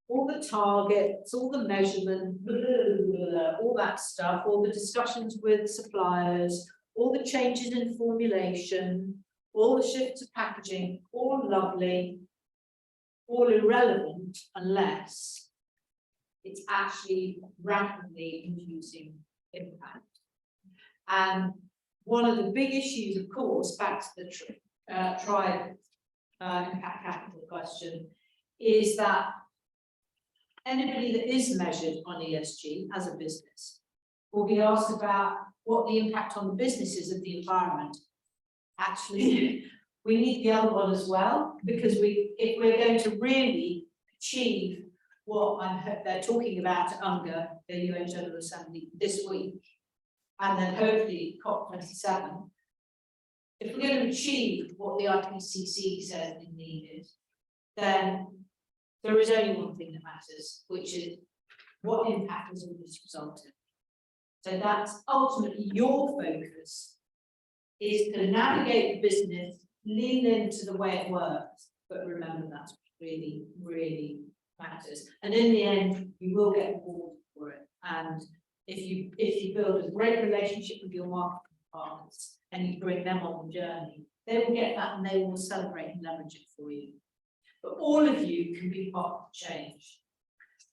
all the targets, all the measurement, blah, blah, blah, all that stuff, all the discussions with suppliers, all the changes in formulation, all the shifts of packaging, all lovely, all irrelevant unless it's actually rapidly inducing impact. And one of the big issues, of course, back to the tribe impact capital question, is that anybody that is measured on ESG as a business will be asked about what the impact on the business is of the environment. Actually, we need the other one as well, because if we're going to really achieve what they're talking about at UNGA, the UN General Assembly, this week, and then hopefully COP27, if we're going to achieve what the IPCC says is needed, then there is only one thing that matters, which is what impact has all this resulted. So that's ultimately your focus, is to navigate the business, lean into the way it works, but remember that's really, really matters. And in the end, you will get rewarded for it. And if you build a great relationship with your marketing partners and you bring them on the journey, they will get that and they will celebrate and leverage it for you. But all of you can be part of the change.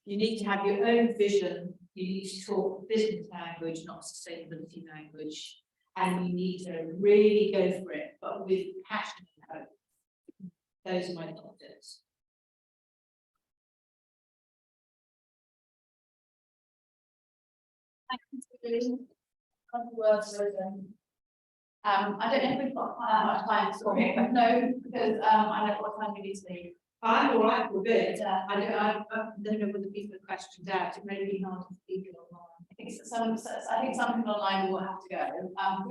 You need to have your own vision. You need to talk business language, not sustainability language. And you need to really go for it, but with passion and hope. Those are my top tips. Thank you. I don't know if we've got that much time to talk, but no, because I know what time we need to leave. I'm all right for a bit. I don't know whether people have questions out. It may be hard to speak online. I think some people online will have to go.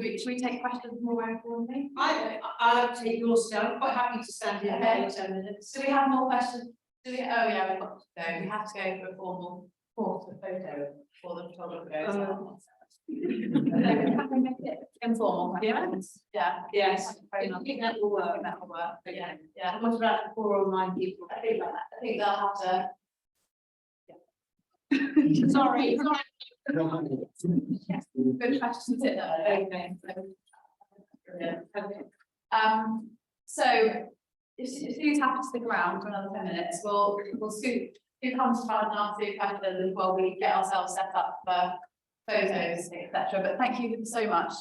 Should we take questions more informally? I'll take your stand. I'm quite happy to stand here for 10 minutes. Do we have more questions? Oh yeah, we've got to go. We have to go for a formal photo for the photographer. Informal questions. Yeah. Yes. I think that will work. That will work. But yeah. How much about 4 or 9 people? I think they'll have to. Sorry. Good questions in there. Okay. So if Sue's happy to stick around for another 10 minutes, we'll Sue comes to and answer questions as well. We get ourselves set up for photos, etc. But thank you so much.